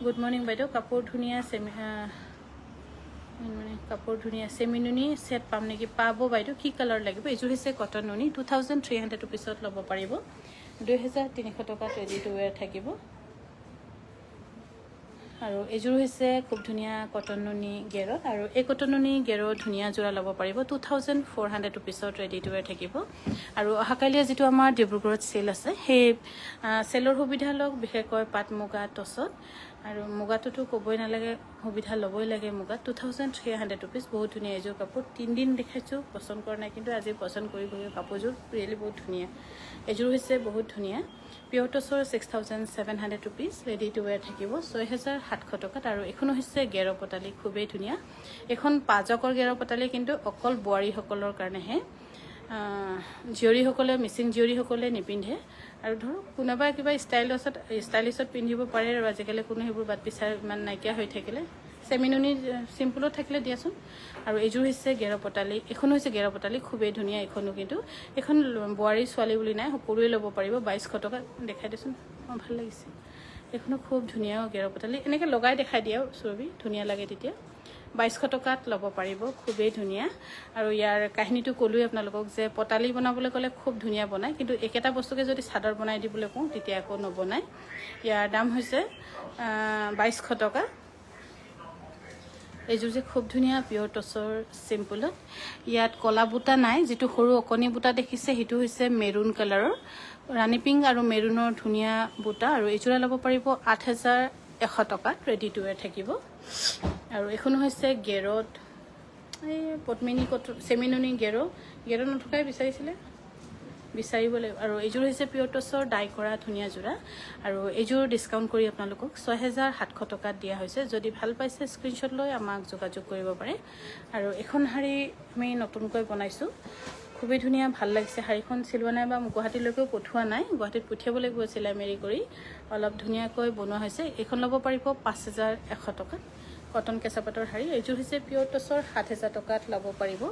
গুড মৰ্ণিং বাইদেউ। কাপোৰ ধুনীয়া চেমিনুনি ছেট পাম নেকি? পাব বাইদেউ। কি কালাৰ লাগিব? এইযোৰ হৈছে কটন নুনি 2300 ৰুপিছত ল'ব পাৰিব। 2300 টকাত ৰেডি টু ৱেৰ থাকিব। আৰু এইযোৰ হৈছে খুব ধুনীয়া কটন নুনি গেৰত। আৰু এই কটন নুনি গেৰৰ ধুনীয়া যোৰা ল'ব পাৰিব 2400 ৰুপিছত ৰেডি টু ৱেৰ থাকিব। আৰু অহাকালিয়ে যিটো আমাৰ ডিব্ৰুগড়ত চেল আছে, সেই চেলৰ সুবিধা লওক, বিশেষকৈ পাট মুগা টচত। আৰু মুগাটোতো ক'বই নালাগে, সুবিধা ল'বই লাগে মুগাত। 2300 ৰুপিজ। বহুত ধুনীয়া এইযোৰ কাপোৰ। 3 দিন দেখাইছোঁ, পচন্দ কৰা নাই, কিন্তু আজি পচন্দ কৰি কাপোৰযোৰ ৰিয়েলি বহুত ধুনীয়া। এইযোৰ হৈছে বহুত ধুনীয়া পিয়ৰ টচৰ 6700 ৰুপিজ ৰেডি টু ৱেৰ থাকিব 6700 টকাত। আৰু এইখনো হৈছে গেৰ পতালি, খুবেই ধুনীয়া। এখন পাজকৰ গেৰ পতালি, কিন্তু অকল বোৱাৰীসকলৰ কাৰণেহে। জীয়ৰীসকলে, মিচিং জীয়ৰীসকলে নিপিন্ধে। আৰু ধৰক কোনোবাই কিবা ষ্টাইলিছত পিন্ধিব পাৰে। আৰু আজিকালি কোনো সেইবোৰ বাদ বিচাৰ ইমান নাইকিয়া হৈ থাকিলে চেমিনুনি চিম্পুলত থাকিলে দিয়াচোন। আৰু এইযোৰ হৈছে গেৰ পতালি। এইখনো হৈছে গেৰ পতালি, খুবেই ধুনীয়া। এইখনো কিন্তু এইখন বোৱাৰী ছোৱালী বুলি নাই, সকলোৱে ল'ব পাৰিব। 2200 টকা। দেখাই দেচোন, অঁ ভাল লাগিছে। এইখনো খুব ধুনীয়া গেৰ পতালি। এনেকৈ লগাই দেখাই দিয়ে ছবি, ধুনীয়া লাগে তেতিয়া। 2200 টকাত ল'ব পাৰিব, খুবেই ধুনীয়া। আৰু ইয়াৰ কাহিনীটো ক'লোৱেই আপোনালোকক যে পতালি বনাবলৈ ক'লে খুব ধুনীয়া বনায়, কিন্তু একেটা বস্তুকে যদি চাদৰ বনাই দিবলৈ কওঁ তেতিয়া আকৌ নবনায়। ইয়াৰ দাম হৈছে 2200 টকা। এইযোৰ যে খুব ধুনীয়া পিয়ৰ টচৰ চিম্পুলত। ইয়াত কলা বুটা নাই, যিটো সৰু অকণি বুটা দেখিছে সেইটো হৈছে মেৰুণ কালাৰৰ। ৰাণী পিংক আৰু মেৰুণৰ ধুনীয়া বুটা। আৰু এইযোৰা ল'ব পাৰিব 8100 টকাত ৰেডি টু ৱেৰ থাকিব। আৰু এইখনো হৈছে গেৰত, এই পদ্মিনী চেমিনুনি গেৰ নথকাই বিচাৰিব লাগিব। আৰু এইযোৰ হৈছে পিয়ৰ টচৰ ডাই কৰা ধুনীয়া যোৰা। আৰু এইযোৰ ডিছকাউণ্ট কৰি আপোনালোকক 6700 টকাত দিয়া হৈছে। যদি ভাল পাইছে স্ক্ৰীনশ্বট লৈ আমাক যোগাযোগ কৰিব পাৰে। আৰু এখন শাৰী আমি নতুনকৈ বনাইছোঁ, খুবেই ধুনীয়া, ভাল লাগিছে। শাৰীখন চিলোৱা নাই বা গুৱাহাটীলৈকেও পঠোৱা নাই, গুৱাহাটীত পঠিয়াব লাগিব চিলাই মেৰি কৰি। অলপ ধুনীয়াকৈ বনোৱা হৈছে। এইখন ল'ব পাৰিব 5100 টকাত। কটন কেঁচা পাটৰ শাৰী এইযোৰ হৈছে পিয়ৰ টচৰ 7,000 টকাত ল'ব পাৰিব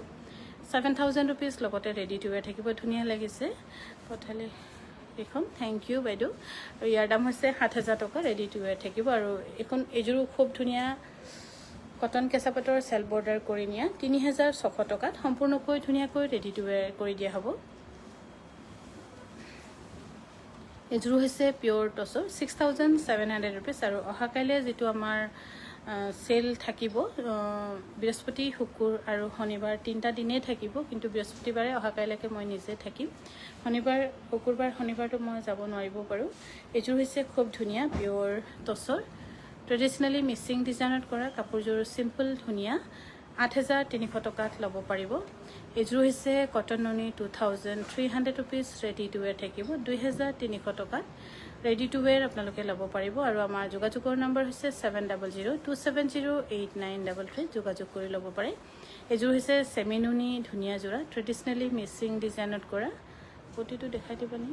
7,000 ৰুপিজ লগতে ৰেডি টু ৱেৰ থাকিব ধুনীয়া লাগিছে পঠালে এখন থ্যাংক ইউ বাইদেউ আৰু ইয়াৰ দাম হৈছে 7,000 টকা ৰেডি টু ৱেৰ থাকিব আৰু এখন এইযোৰো খুব ধুনীয়া কটন কেঁচা পাটৰ সেল বৰ্ডাৰ কৰি নিয়া 3,600 টকাত সম্পূৰ্ণকৈ ধুনীয়াকৈ ৰেডি টু ৱেৰ কৰি দিয়া হ'ব এইযোৰ হৈছে পিয়ৰ টচৰ 6,700 ৰুপিজ আৰু অহাকাইলৈ যেটো আমাৰ সেল থাকিব বৃহস্পতি শুকুৰ আৰু শনিবাৰ তিনটা দিনেই থাকিব কিন্তু বৃহস্পতিবাৰে অহাকাইলৈকে মই নিজে থাকিম শনিবাৰ শুকুৰবাৰ শনিবাৰটো মই যাব নোৱাৰিব পাৰো এইযোৰ হৈছে খুব ধুনীয়া পিয়ৰ টচৰ ট্ৰেডিশনালি মিক্সিং ডিজাইনত কৰা কাপোৰযোৰ সিম্পল ধুনীয়া 8,300 টকাত ল'ব পাৰিব এইযোৰ হৈছে কটন নুনি 2,300 ৰুপিজ ৰেডি টু ৱেৰ থাকিব 2,300 টকাত ৰেডি টু ৱেৰ আপোনালোকে ল'ব পাৰিব আৰু আমাৰ যোগাযোগৰ নম্বৰ হৈছে 7002708933 যোগাযোগ কৰি ল'ব পাৰে এইযোৰ হৈছে সেমি নুনি ধুনীয়া যোৰা ট্ৰেডিশনালি মিক্সিং ডিজাইনত কৰা পটিটো দেখাই দিবনি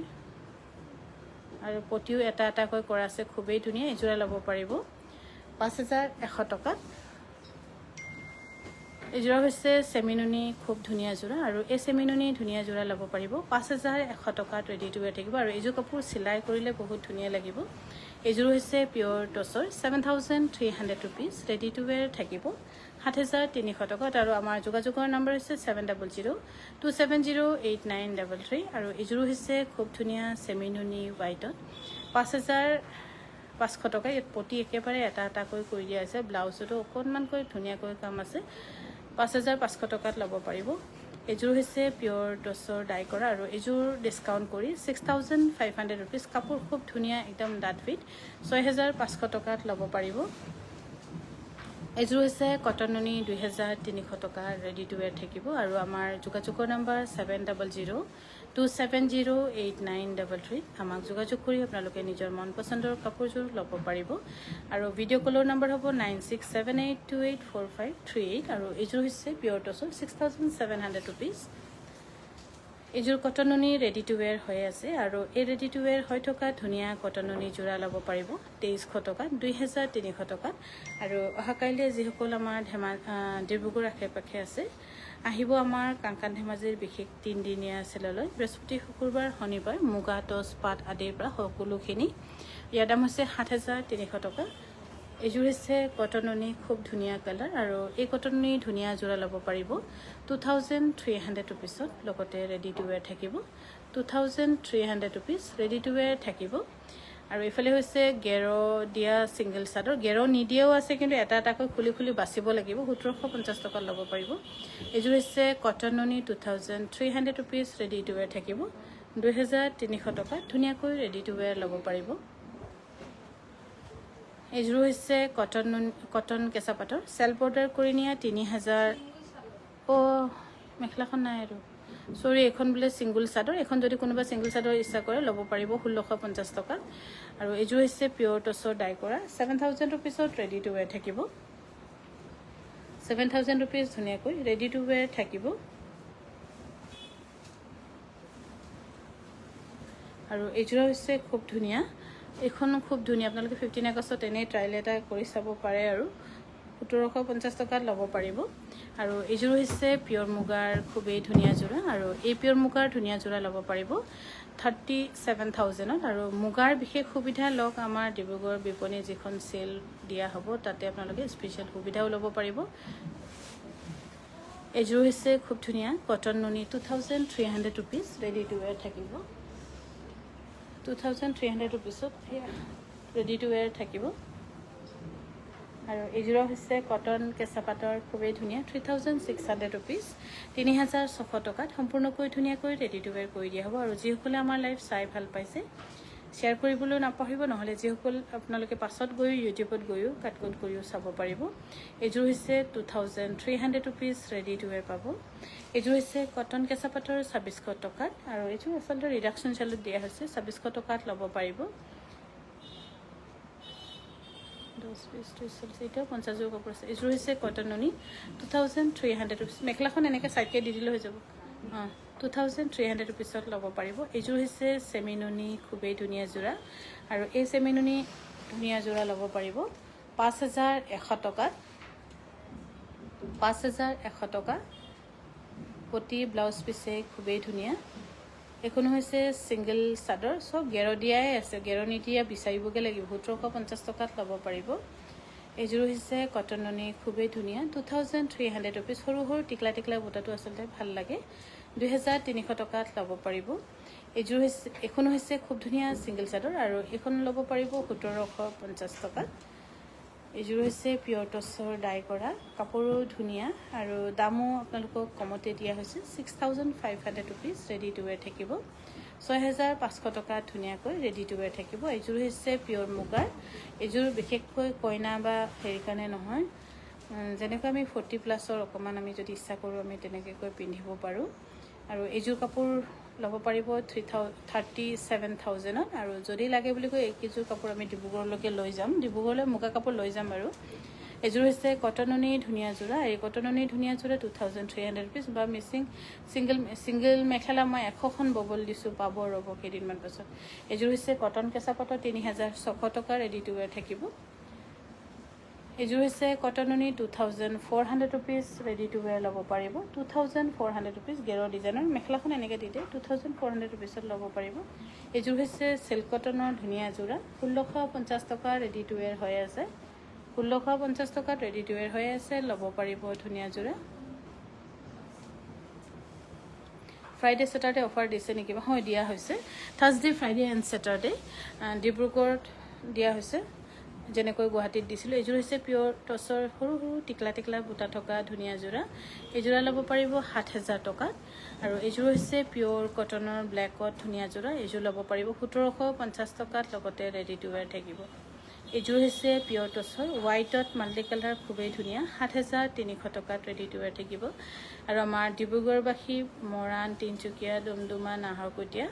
আৰু পটিও এটা এটাকৈ কৰা আছে খুবেই ধুনীয়া এইযোৰা ল'ব পাৰিব 5,100 টকাত এইযোৰা হৈছে সেমিনুনি খুব ধুনীয়া যোৰা আৰু এই সেমিনুনি ধুনীয়া যোৰা ল'ব পাৰিব 5,100 টকাত ৰেডি টু ৱেৰ থাকিব আৰু এইযোৰ কাপোৰ সিলাই কৰিলে বহুত ধুনীয়া লাগিব এইযোৰ হৈছে পিয়ৰ টচৰ 7,300 ৰুপিজ ৰেডি টু ৱেৰ থাকিব 7,300 টকাত আৰু আমাৰ যোগাযোগৰ নম্বৰ হৈছে 7002708933 আৰু এইযোৰ হৈছে খুব ধুনীয়া সেমিনুনি হোৱাইটত 5,500 টকা ইয়াত পটি একেবাৰে এটা এটাকৈ কৰি দিয়া আছে ব্লাউজটো অকণমানকৈ ধুনীয়াকৈ কাম আছে 5,500 টকাত ল'ব পাৰিব এইযোৰ হৈছে পিয়ৰ টচৰ ডাই কৰা আৰু এইযোৰ ডিসকাউন্ট কৰি 6,500 ৰুপিজ কাপোৰ খুব ধুনীয়া একদম ডাট ফিট 6,500 টকাত ল'ব পাৰিব এইযোৰ হৈছে কটন নুনি 2,300 টকা ৰেডি টু ৱেৰ থাকিব আৰু আমাৰ যোগাযোগৰ নম্বৰ 7002708933 আমাক যোগাযোগ কৰি আপোনালোকে নিজৰ মন পছন্দৰ কাপোৰযোৰ ল'ব পাৰিব আৰু ভিডিঅ' কলৰ নম্বৰ হ'ব 9678284538 আৰু এইযোৰ হৈছে পিয়ৰ টচৰ 6,700 ৰুপিজ এইযোৰ কটন নুনি ৰেডি টু ৱেৰ হৈ আছে আৰু এই ৰেডি টু ৱেৰ হৈ থকা ধুনীয়া কটন নুনি যোৰা ল'ব পাৰিব 2,100 টকাত 2,300 টকাত আৰু অহাকাইলৈ যিসকল আমাৰ ডিব্ৰুগড় আশে-পাশে আছে আহিব আমাৰ কাংকান ধেমাজিৰ বিশেষ 3 দিনীয়া চেললৈ বৃহস্পতি শুকুৰবাৰ শনিবাৰ মুগা টচ পাট আদিৰ পৰা সকলোখিনি ইয়াৰ দাম হৈছে 7,300 টকা এইযোৰ হৈছে কটন নুনি খুব ধুনীয়া কালাৰ আৰু এই কটন নুনি ধুনীয়া যোৰা ল'ব পাৰিব 2,300 ৰুপিছত লগতে ৰেডি টু ৱেৰ থাকিব 2,300 ৰুপিজ ৰেডি টু ৱেৰ থাকিব আৰু এফালে হৈছে গেৰ দিয়া সিঙ্গেল চাদৰ গেৰ নিদিয়াও আছে কিন্তু এটা এটাকৈ খুলি খুলি বাছিব লাগিব 1,750 টকা ল'ব পাৰিব এইযোৰ হৈছে কটন নুনি 2,300 ৰুপিজ ৰেডি টু ৱেৰ থাকিব 2,300 টকা ধুনীয়াকৈ ৰেডি টু ৱেৰ ল'ব পাৰিব এইযোৰ হৈছে কটন কেঁচা পাটৰ সেল বৰ্ডাৰ কৰি নিয়া 3,000 মেখলাখন নাই আৰু সৰি এখন বোলে সিঙ্গেল চাদৰ এখন যদি কোনোবা সিঙ্গেল চাদৰ ইচ্ছা কৰে ল'ব পাৰিব 1,650 টকা আৰু এইযোৰ হৈছে পিয়ৰ টচৰ ডাই কৰা 7,000 ৰুপিছত ৰেডি টু ৱেৰ থাকিব 7,000 ৰুপিজ ধুনীয়াকৈ ৰেডি টু ৱেৰ থাকিব আৰু এইযোৰ হৈছে খুব ধুনীয়া এখন খুব ধুনীয়া আপোনালোকে 15 আগষ্টত এনে ট্ৰায়াল এটা কৰি চাব পাৰে আৰু 1,750 টকাত ল'ব পাৰিব আৰু এইযোৰ হৈছে পিয়ৰ মুগাৰ খুবেই ধুনীয়া যোৰা আৰু এই পিয়ৰ মুগাৰ ধুনীয়া যোৰা ল'ব পাৰিব 37,000ত আৰু মুগাৰ বিশেষ সুবিধা লওক আমাৰ ডিব্ৰুগড় বিপণী যিখন সেল দিয়া হ'ব তাতে আপোনালোকে স্পেশাল সুবিধাও ল'ব পাৰিব এইযোৰ হৈছে খুব ধুনীয়া কটন নুনি 2,300 ৰুপিজ ৰেডি টু ৱেৰ থাকিব 2,300 ৰুপিছত ৰেডি টু ৱেৰ থাকিব আৰু এইযোৰ হৈছে কটন কেঁচা পাটৰ খুবেই ধুনীয়া 3,600 ৰুপিজ 3,600 টকাত সম্পূৰ্ণকৈ ধুনীয়াকৈ ৰেডি টু ৱেৰ কৰি দিয়া হ'ব আৰু যিসকলে আমাৰ লাইভ চাই ভাল পাইছে শ্বেয়াৰ কৰিবলৈ নাপাহৰিব নহলে যিসকল আপোনালোকে পাছত গৈ ইউটিউবত গৈও কাটকট কৰিও চাব পাৰিব এইযোৰ হৈছে 2,300 ৰুপিজ ৰেডি টু ৱেৰ পাব এইযোৰ হৈছে কটন কেঁচা পাটৰ 2,600 টকাত আৰু এইযোৰ আচলতে ৰিডাকচন চেলত দিয়া হৈছে 2,600 টকাত ল'ব পাৰিব 50 যোৰ কাপোৰ আছে এইযোৰ হৈছে কটন নুনি 2,300 ৰুপিজ মেখলাখন এনেকৈ চাইডকৈ দি দিলে হৈ যাব 2,300 ৰুপিছত ল'ব পাৰিব এইযোৰ হৈছে সেমি নুনি খুবেই ধুনীয়া যোৰা আৰু এই সেমি নুনি ধুনীয়া যোৰা ল'ব পাৰিব 5,100 টকাত 5100 টকা প্ৰতি ব্লাউজ পিছে খুবেই ধুনীয়া এখন হৈছে সিঙ্গল চাদৰ সব গেৰ দিয়াই আছে গেৰ নিদিয়া বিচাৰিবগে লাগিব 1750 টকাত ল'ব পাৰিব এযোৰ হৈছে কটন ননী খুবেই ধুনীয়া 2300 रुपीस সৰু সৰু টিকলা টিকলা বুটাটো আচলতে ভাল লাগে 2300 টকাত ল'ব পাৰিব এযোৰ হৈছে এখন হৈছে খুব ধুনীয়া সিঙ্গল চাদৰ আৰু এখন ল'ব পাৰিব 1750 টকাত এযোৰ হৈছে পিয়ৰ টছৰ ডাই কৰা কাপোৰো ধুনীয়া আৰু দামো আপোনালোকক কমতে দিয়া হৈছে 6500 रुपीस ৰেডি টু ওয়্যাৰ থাকিব 6500 টকা ধুনীয়াকৈ ৰেডি টু ওয়্যাৰ থাকিব এযোৰ হৈছে পিয়ৰ মুগাৰ এযোৰ বিশেষকৈ কইনা বা হেৰি কাৰণে নহয় যেনেকৈ আমি 40 প্লাছৰ অকমান আমি যদি ইচ্ছা কৰো আমি তেনেকৈ পিন্ধিব পাৰো আৰু এযোৰ কাপোৰ ল'ব পাৰিব 37000 আৰু যদি লাগে বুলি কৈ এযোৰ কাপোৰ আমি ডিব্ৰুগড়লৈকে লৈ যাম ডিব্ৰুগড়লৈ মুগা কাপোৰ লৈ যাম আৰু এযোৰ হৈছে কটননী ধুনীয়া জোৰা এই কটননী ধুনীয়া জোৰা 2300 रुपीस বা মিসিং সিঙ্গল মেখেলা মই 100খন ববল দিছো পাব ৰব কেদিনমান পাছত এযোৰ হৈছে কটন কেঁচা পাটৰ 3600 টকা ৰেডি টু ওয়্যাৰ থাকিব এযোৰ হৈছে কটননী 2400 रुपीस ৰেডি টু ওয়্যাৰ ল'ব পাৰিব 2400 रुपीस গেৰ ডিজাইনৰ মেখেলাখন এনেকৈ দিতে 2400 रुपीस ল'ব পাৰিব এযোৰ হৈছে সিল্ক কটনৰ ধুনীয়া জোৰা 1650 টকা ৰেডি টু ওয়্যাৰ হৈ আছে 1650 টকাত ৰেডি টু ওয়্যাৰ হৈ আছে ল'ব পাৰিব ধুনীয়া জোৰা ফ্ৰাইডে স্যাটাৰডে অফাৰ দিছে নেকি হয় দিয়া হৈছে থাৰ্সডে ফ্ৰাইডে এণ্ড স্যাটাৰডে ডিব্ৰুগড়ত দিয়া হৈছে যেনেকৈ গুৱাহাটীত দিছিল এযোৰ হৈছে পিয়ৰ টছৰ সৰু সৰু টিকলা টিকলা বুটা থকা ধুনীয়া জোৰা এযোৰা ল'ব পাৰিব 7000 টকা আৰু এযোৰ হৈছে পিয়ৰ কটনৰ ব্ল্যাকত ধুনীয়া জোৰা এযোৰ ল'ব পাৰিব 1750 টকাত লগতে ৰেডি টু ওয়্যাৰ থাকিব এযোৰ হৈছে পিয়ৰ টছৰ হোৱাইটত মাল্টি কালাৰ খুবেই ধুনীয়া 7300 টকাত ৰেডি টু ওয়্যাৰ থাকিব আৰু আমাৰ ডিব্ৰুগড়বাসী মৰাণ তিনচুকীয়া ডুমডুমা নাহৰকটীয়া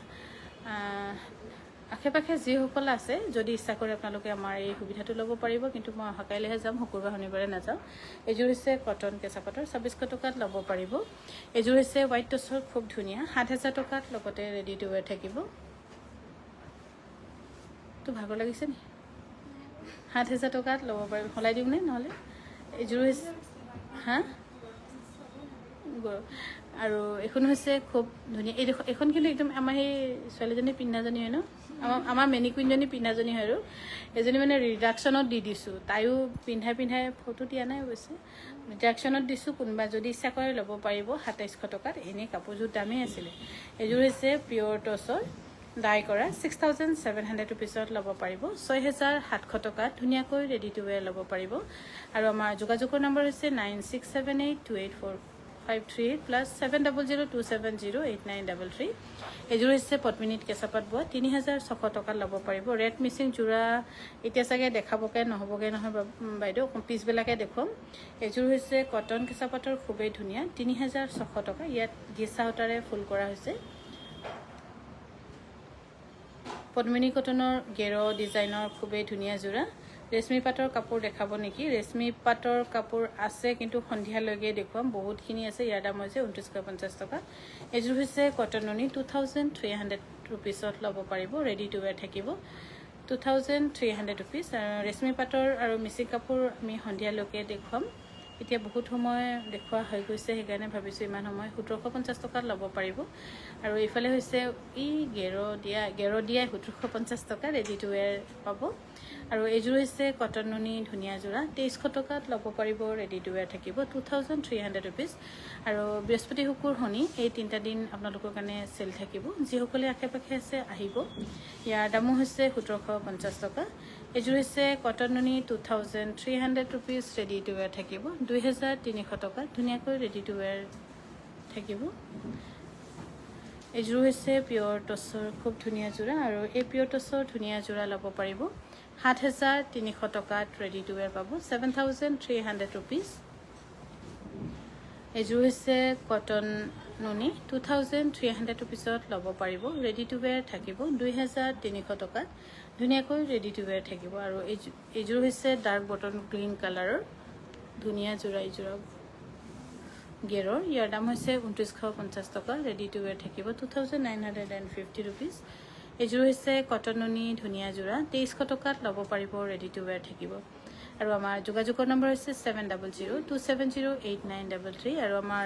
আশেপাশে যিসকল আছে যদি ইচ্ছা কৰে আপোনালোকে আমাৰ এই সুবিধাটো ল'ব পাৰিব কিন্তু মই হকাইলেহে যাম শুকুৰবাৰ শনিবাৰে নাযাওঁ এযোৰ হৈছে কটন কেঁচা পাটৰ 2600 টকাত ল'ব পাৰিব এযোৰ হৈছে হোৱাইট টছৰ খুব ধুনীয়া 7000 টকাত লগতে ৰেডি টু ওয়্যাৰ থাকিব তো ভাগৰ লাগিছে নি 7000 টকাত ল'ব পাৰিব হলাই দিম নে নহলে এযোৰ হৈছে হা আৰু এখন হৈছে খুব ধুনীয়া এই এখন কিন্তু একদম আমাৰ এই ছোৱালীজনী পিন্নাজনী হয় ন আমাৰ মেনিকুইনজনী পিন্নাজনী হয় আৰু এজনী মানে ৰিডাকশ্যনত দি দিছো তাইও পিন্ধাই ফটো দিয়া নাই অৱশ্যে ৰিডাকশ্যনত দিছো কোনোবা যদি ইচ্ছা কৰে ল'ব পাৰিব 2700 টকাত এনে কাপোৰযোৰ দামেই আছিলে এযোৰ হৈছে পিয়ৰ টছৰ ডাই কৰা 6700 रुपीसত ল'ব পাৰিব 6700 টকাত ধুনীয়াকৈ ৰেডি টু ওয়্যাৰ ল'ব পাৰিব আৰু আমাৰ যোগাযোগৰ নম্বৰ হৈছে 9678284538 প্লাছ 7002708933 এযোৰ হৈছে পদ্মিনীত কেঁচাপাত বোৱা 3600 টকাত ল'ব পাৰিব ৰেড মিচিং জোৰা এতিয়া চাগে দেখাবকে নহবগে নহয় বাইদেউ পিছবিলাকে দেখুৱাম এযোৰ হৈছে কটন কেঁচাপাতৰ খুবেই ধুনীয়া 3600 টকা ইয়াত গেছা সূতাৰে ফুল কৰা হৈছে পদ্মিনী কটনৰ গেৰ ডিজাইনৰ খুবেই ধুনীয়া জোৰা ৰেশমি পাটৰ কাপোৰ দেখাব নেকি ৰেশমি পাটৰ কাপোৰ আছে কিন্তু সন্ধিয়ালৈকে দেখুৱাম বহুতখিনি আছে ইয়াৰ দাম হৈছে 2950 টকা এযোৰ হৈছে কটন ননী 2300 रुपीसত ল'ব পাৰিব ৰেডি টু ওয়্যাৰ থাকিব 2300 रुपीस ৰেশমি পাটৰ আৰু মিচিং কাপোৰ আমি সন্ধিয়ালৈকে দেখুৱাম এতিয়া বহুত সময় দেখুৱা হৈ গৈছে সেইকাৰণে ভাবিছো ইমান সময় 1750 টকাত ল'ব পাৰিব আৰু ইফালে হৈছে ই গেৰ দিয়া 1750 টকা ৰেডি টু ওয়্যাৰ পাব আৰু এযোৰ হৈছে কটন ননী ধুনীয়া জোৰা 2300 টকাত ল'ব পাৰিব ৰেডি টু ওয়্যাৰ থাকিব 2300 रुपीस আৰু বৃহস্পতি শুকুৰ শনি এই তিনিটা দিন আপোনালোকৰ কাৰণে সেল থাকিব যিসকলে আশেপাশে আছে আহিব ইয়াৰ দামো হৈছে 1750 টকা এযোৰ হৈছে কটন ননী 2300 रुपीस ৰেডি টু ওয়্যাৰ থাকিব 2300 টকা ধুনীয়াকৈ ৰেডি টু ওয়্যাৰ থাকিব এযোৰ হৈছে পিয়ৰ টছৰ খুব ধুনীয়া জোৰা আৰু এই পিয়ৰ টছৰ ধুনীয়া জোৰা ল'ব পাৰিব 7300 টকাত ৰেডি টু ওয়্যাৰ পাব 7300 रुपीस এযোৰ হৈছে কটন ননী 2300 रुपीसত ল'ব পাৰিব ৰেডি টু ওয়্যাৰ থাকিব 2300 টকাত ধুনীয়াকৈ ৰেডি টু ওয়্যাৰ থাকিব আৰু এযোৰ হৈছে ডাৰ্ক বটন গ্ৰীন কালাৰৰ ধুনীয়া জোৰা এযোৰা গেৰৰ ইয়াৰ দাম হৈছে 2950 টকা ৰেডি টু ওয়্যাৰ থাকিব 2950 रुपीस এযোৰ হৈছে কটন ননী ধুনীয়া জোৰা 2300 টকাত ল'ব পাৰিব ৰেডি টু ওয়্যাৰ থাকিব আৰু আমাৰ যোগাযোগৰ নম্বৰ হৈছে 7002708933 আৰু আমাৰ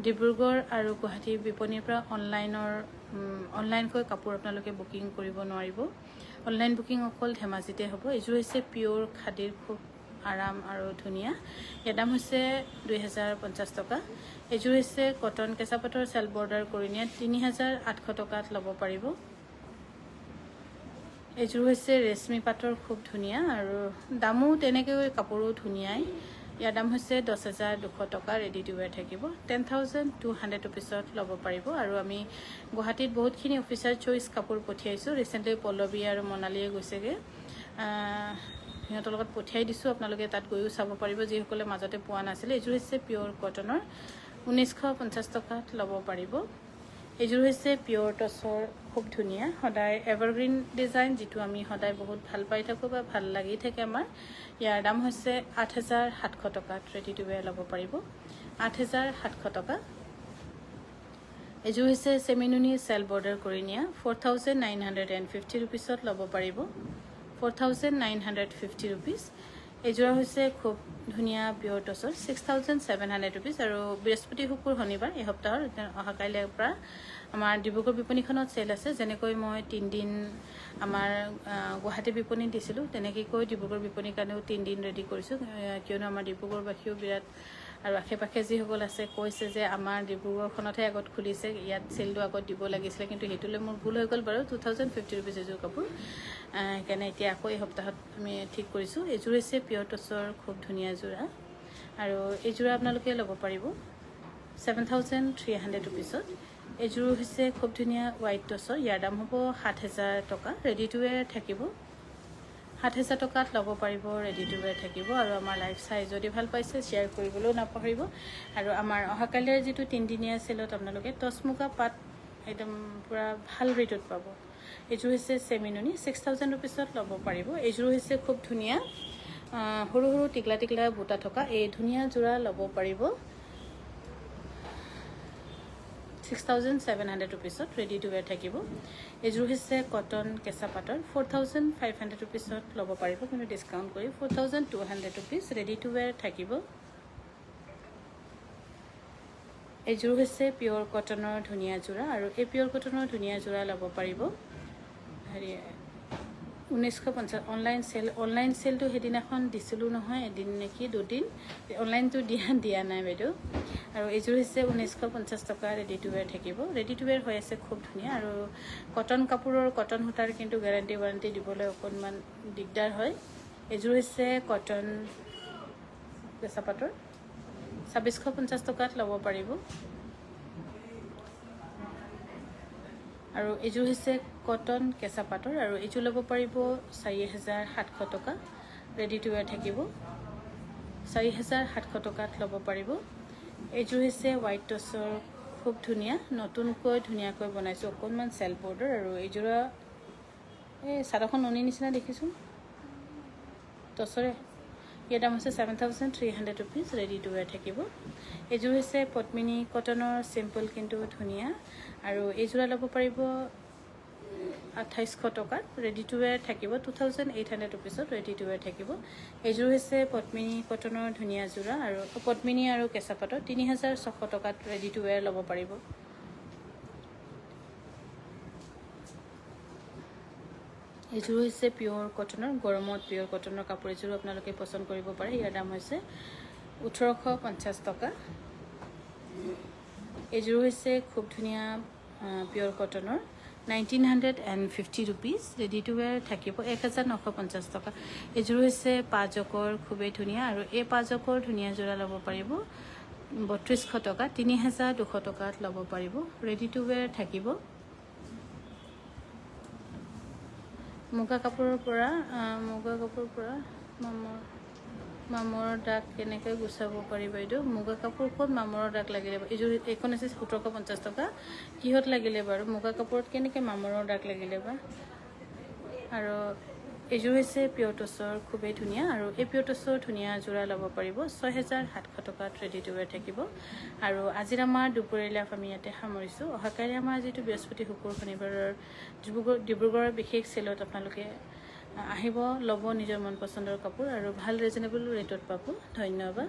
ডিব্ৰুগড় আৰু গুৱাহাটী বিপণীৰ পৰা অনলাইনকৈ কাপোৰ আপোনালোকে বুকিং কৰিব নোৱাৰিব। অনলাইন বুকিং অকল ধেমাজিতে হ'ব। এইযোৰ হৈছে পিয়'ৰ খাদীৰ, খুব আৰাম আৰু ধুনীয়া। ইয়াৰ দাম হৈছে 2050 টকা। এইযোৰ হৈছে কটন কেঁচা পাটৰ চেল বৰ্ডাৰ কৰি নিয়া, 3800 টকাত ল'ব পাৰিব। এইযোৰ হৈছে ৰেশমী পাটৰ, খুব ধুনীয়া আৰু দামো তেনেকৈ কাপোৰো ধুনীয়াই। ইয়াৰ দাম হৈছে 10,200 টকা। ৰেডি টু ৱেৰ থাকিব। 10,200 ৰুপিছত ল'ব পাৰিব। আৰু আমি গুৱাহাটীত বহুতখিনি অফিচাৰ চইচ কাপোৰ পঠিয়াইছোঁ। ৰিচেণ্টলি পল্লৱী আৰু মনালীয়ে গৈছেগৈ, সিহঁতৰ লগত পঠিয়াই দিছোঁ। আপোনালোকে তাত গৈও চাব পাৰিব যিসকলে মাজতে পোৱা নাছিলে। এইযোৰ হৈছে পিয়'ৰ কটনৰ, 1950 টকাত ল'ব পাৰিব। এইযোৰ হৈছে পিয়'ৰ টচৰ, খুব ধুনীয়া, সদায় এভাৰগ্ৰীণ ডিজাইন, যিটো আমি সদায় বহুত ভাল পাই থাকোঁ বা ভাল লাগি থাকে আমাৰ। ইয়াৰ দাম হৈছে 8,700 টকাত ৰেডি টু ৱেৰ ল'ব পাৰিব। 8,700 টকা। এইযোৰ হৈছে চেমিনুনি চেল বৰ্ডাৰ কৰি নিয়া, 4,950 ৰুপিছত ল'ব পাৰিব। 4,950 ৰুপিজ। এইযোৰা হৈছে খুব ধুনীয়া পিয়'ৰ টচৰ, 6,700 ৰুপিজ। আৰু বৃহস্পতি, শুকুৰ, শনিবাৰ এই সপ্তাহৰ অহা কাইলৈৰ পৰা আমাৰ ডিব্ৰুগড় বিপণীখনত চেল আছে। যেনেকৈ মই 3 দিন আমাৰ গুৱাহাটী বিপণীত দিছিলোঁ, তেনেকৈ ডিব্ৰুগড় বিপণীৰ কাৰণেও 3 দিন ৰেডি কৰিছোঁ। কিয়নো আমাৰ ডিব্ৰুগড়বাসীও বিৰাট, আৰু আশে পাশে যিসকল আছে কৈছে যে আমাৰ ডিব্ৰুগড়খনতহে আগত খুলিছে, ইয়াত চেলটো আগত দিব লাগিছিলে, কিন্তু সেইটোলৈ মোৰ ভুল হৈ গ'ল বাৰু। 2,050 ৰুপিজ এযোৰ কাপোৰ, সেইকাৰণে এতিয়া আকৌ এই সপ্তাহত আমি ঠিক কৰিছোঁ। এইযোৰ হৈছে পিয়'ৰ টচৰ, খুব ধুনীয়া যোৰা, আৰু এইযোৰা আপোনালোকে ল'ব পাৰিব 7,300 ৰুপিছত। এইযোৰ হৈছে খুব ধুনীয়া হোৱাইট টচৰ, ইয়াৰ দাম হ'ব 7,000 টকা। ৰেডি টু ৱেৰ থাকিব, 7,000 টকাত ল'ব পাৰিব। ৰেডি টু ৱেৰ থাকিব। আৰু আমাৰ লাইফ চাই যদি ভাল পাইছে শ্বেয়াৰ কৰিবলৈও নাপাহৰিব। আৰু আমাৰ অহাকালিৰ যিটো 3দিনীয়া চেলত আপোনালোকে টচ মুগা পাট একদম পূৰা ভাল ৰেটত পাব। এইযোৰ হৈছে চেমিনুনি, 6,000 ৰুপিছত ল'ব পাৰিব। এইযোৰ হৈছে খুব ধুনীয়া সৰু সৰু টিকলা টিকলা বুটা থকা, এই ধুনীয়া যোৰা ল'ব পাৰিব 6,700 ৰুপিছত। ৰেডি টু ৱেৰ থাকিব। এইযোৰ হৈছে কটন কেঁচা পাটৰ, 4,500 ৰুপিছত ল'ব পাৰিব, কিন্তু ডিছকাউণ্ট কৰি 4,200 ৰুপিজ। ৰেডি টু ৱেৰ থাকিব। এইযোৰ হৈছে পিয়'ৰ কটনৰ ধুনীয়া যোৰা, আৰু এই পিয়'ৰ কটনৰ ধুনীয়া যোৰা ল'ব পাৰিব 1950। অনলাইন চেলটো সেইদিনাখন দিছিলোঁ নহয়, এদিন নেকি 2 দিন, অনলাইনটো দিয়া নাই বাইদেউ। আৰু এইযোৰ হৈছে 1950 টকা। ৰেডি টু ৱেৰ থাকিব। ৰেডি টু ৱেৰ হৈ আছে, খুব ধুনীয়া। আৰু কটন কাপোৰৰ, কটন সূতাৰ কিন্তু ৱাৰেণ্টি দিবলৈ অকণমান দিগদাৰ হয়। এইযোৰ হৈছে কটন কেঁচা পাটৰ, 2,650 টকাত ল'ব পাৰিব। আৰু এইযোৰ হৈছে কটন কেঁচা পাটৰ, আৰু এইযোৰ ল'ব পাৰিব 4,700 টকা। ৰেডি টু ৱেৰ থাকিব, 4,700 টকাত ল'ব পাৰিব। এইযোৰ হৈছে হোৱাইট টচৰ, খুব ধুনীয়া, নতুনকৈ ধুনীয়াকৈ বনাইছোঁ, অকণমান চেল বৰ্ডাৰ। আৰু এইযোৰা এই চাদৰখন নুনি নিচিনা দেখিছোঁ, টচৰে। ইয়াৰ দাম হৈছে 7,300 ৰুপিজ। ৰেডি টু ৱেৰ থাকিব। এইযোৰ হৈছে পদ্মিনী কটনৰ, চিম্পল কিন্তু ধুনীয়া, আৰু এইযোৰা ল'ব পাৰিব 2,800 টকাত। ৰেডি টু ৱেৰ থাকিব 2,800 ৰুপিছত। ৰেডি টু ৱেৰ থাকিব। এইযোৰ হৈছে পদ্মিনী কটনৰ ধুনীয়া যোৰা, আৰু পদ্মিনী আৰু কেঁচা পাটৰ, 3,600 টকাত ৰেডি টু ৱেৰ ল'ব পাৰিব। এইযোৰ হৈছে পিয়'ৰ কটনৰ, গৰমত পিয়'ৰ কটনৰ কাপোৰ এযোৰো আপোনালোকে পচন্দ কৰিব পাৰে। ইয়াৰ দাম হৈছে 1,850 টকা। এইযোৰ হৈছে খুব ধুনীয়া পিয়'ৰ কটনৰ, 1,950 ৰুপিজ। ৰেডি টু ৱেৰ থাকিব 1,950 টকা। এইযোৰ হৈছে পাজকৰ, খুবেই ধুনীয়া, আৰু এই পাজকৰ ধুনীয়া যোৰা ল'ব পাৰিব 3,200 টকা। 3,200 টকাত ল'ব পাৰিব। ৰেডি টু ৱেৰ থাকিব। মুগা কাপোৰৰ পৰা মামৰ দাগ কেনেকৈ গুচাব পাৰি বাইদেউ? মুগা কাপোৰ ক'ত মামৰৰ দাগ লাগিলে? এইখন হৈছে 1,750 টকা। কিহত লাগিলে বাৰু? মুগা কাপোৰত কেনেকৈ মামৰৰ দাগ লাগিলে বা? আৰু এইযোৰ হৈছে পিয়'ৰ টচৰ, খুবেই ধুনীয়া, আৰু এই পিয়'ৰ টচৰ ধুনীয়া যোৰা ল'ব পাৰিব 6,700 টকাত। ৰেডি টু ৱেৰ থাকিব। আৰু আজিৰ আমাৰ দুপৰীয়া লাভ আমি ইয়াতে সামৰিছোঁ। অহাকালি আমাৰ যিটো বৃহস্পতি, শুকুৰ, শনিবাৰৰ ডিব্ৰুগড়ৰ বিশেষ চেলত আপোনালোকে আহিব, ল'ব নিজৰ মন পচন্দৰ কাপোৰ আৰু ভাল ৰিজনেবল ৰেটত পাব। ধন্যবাদ।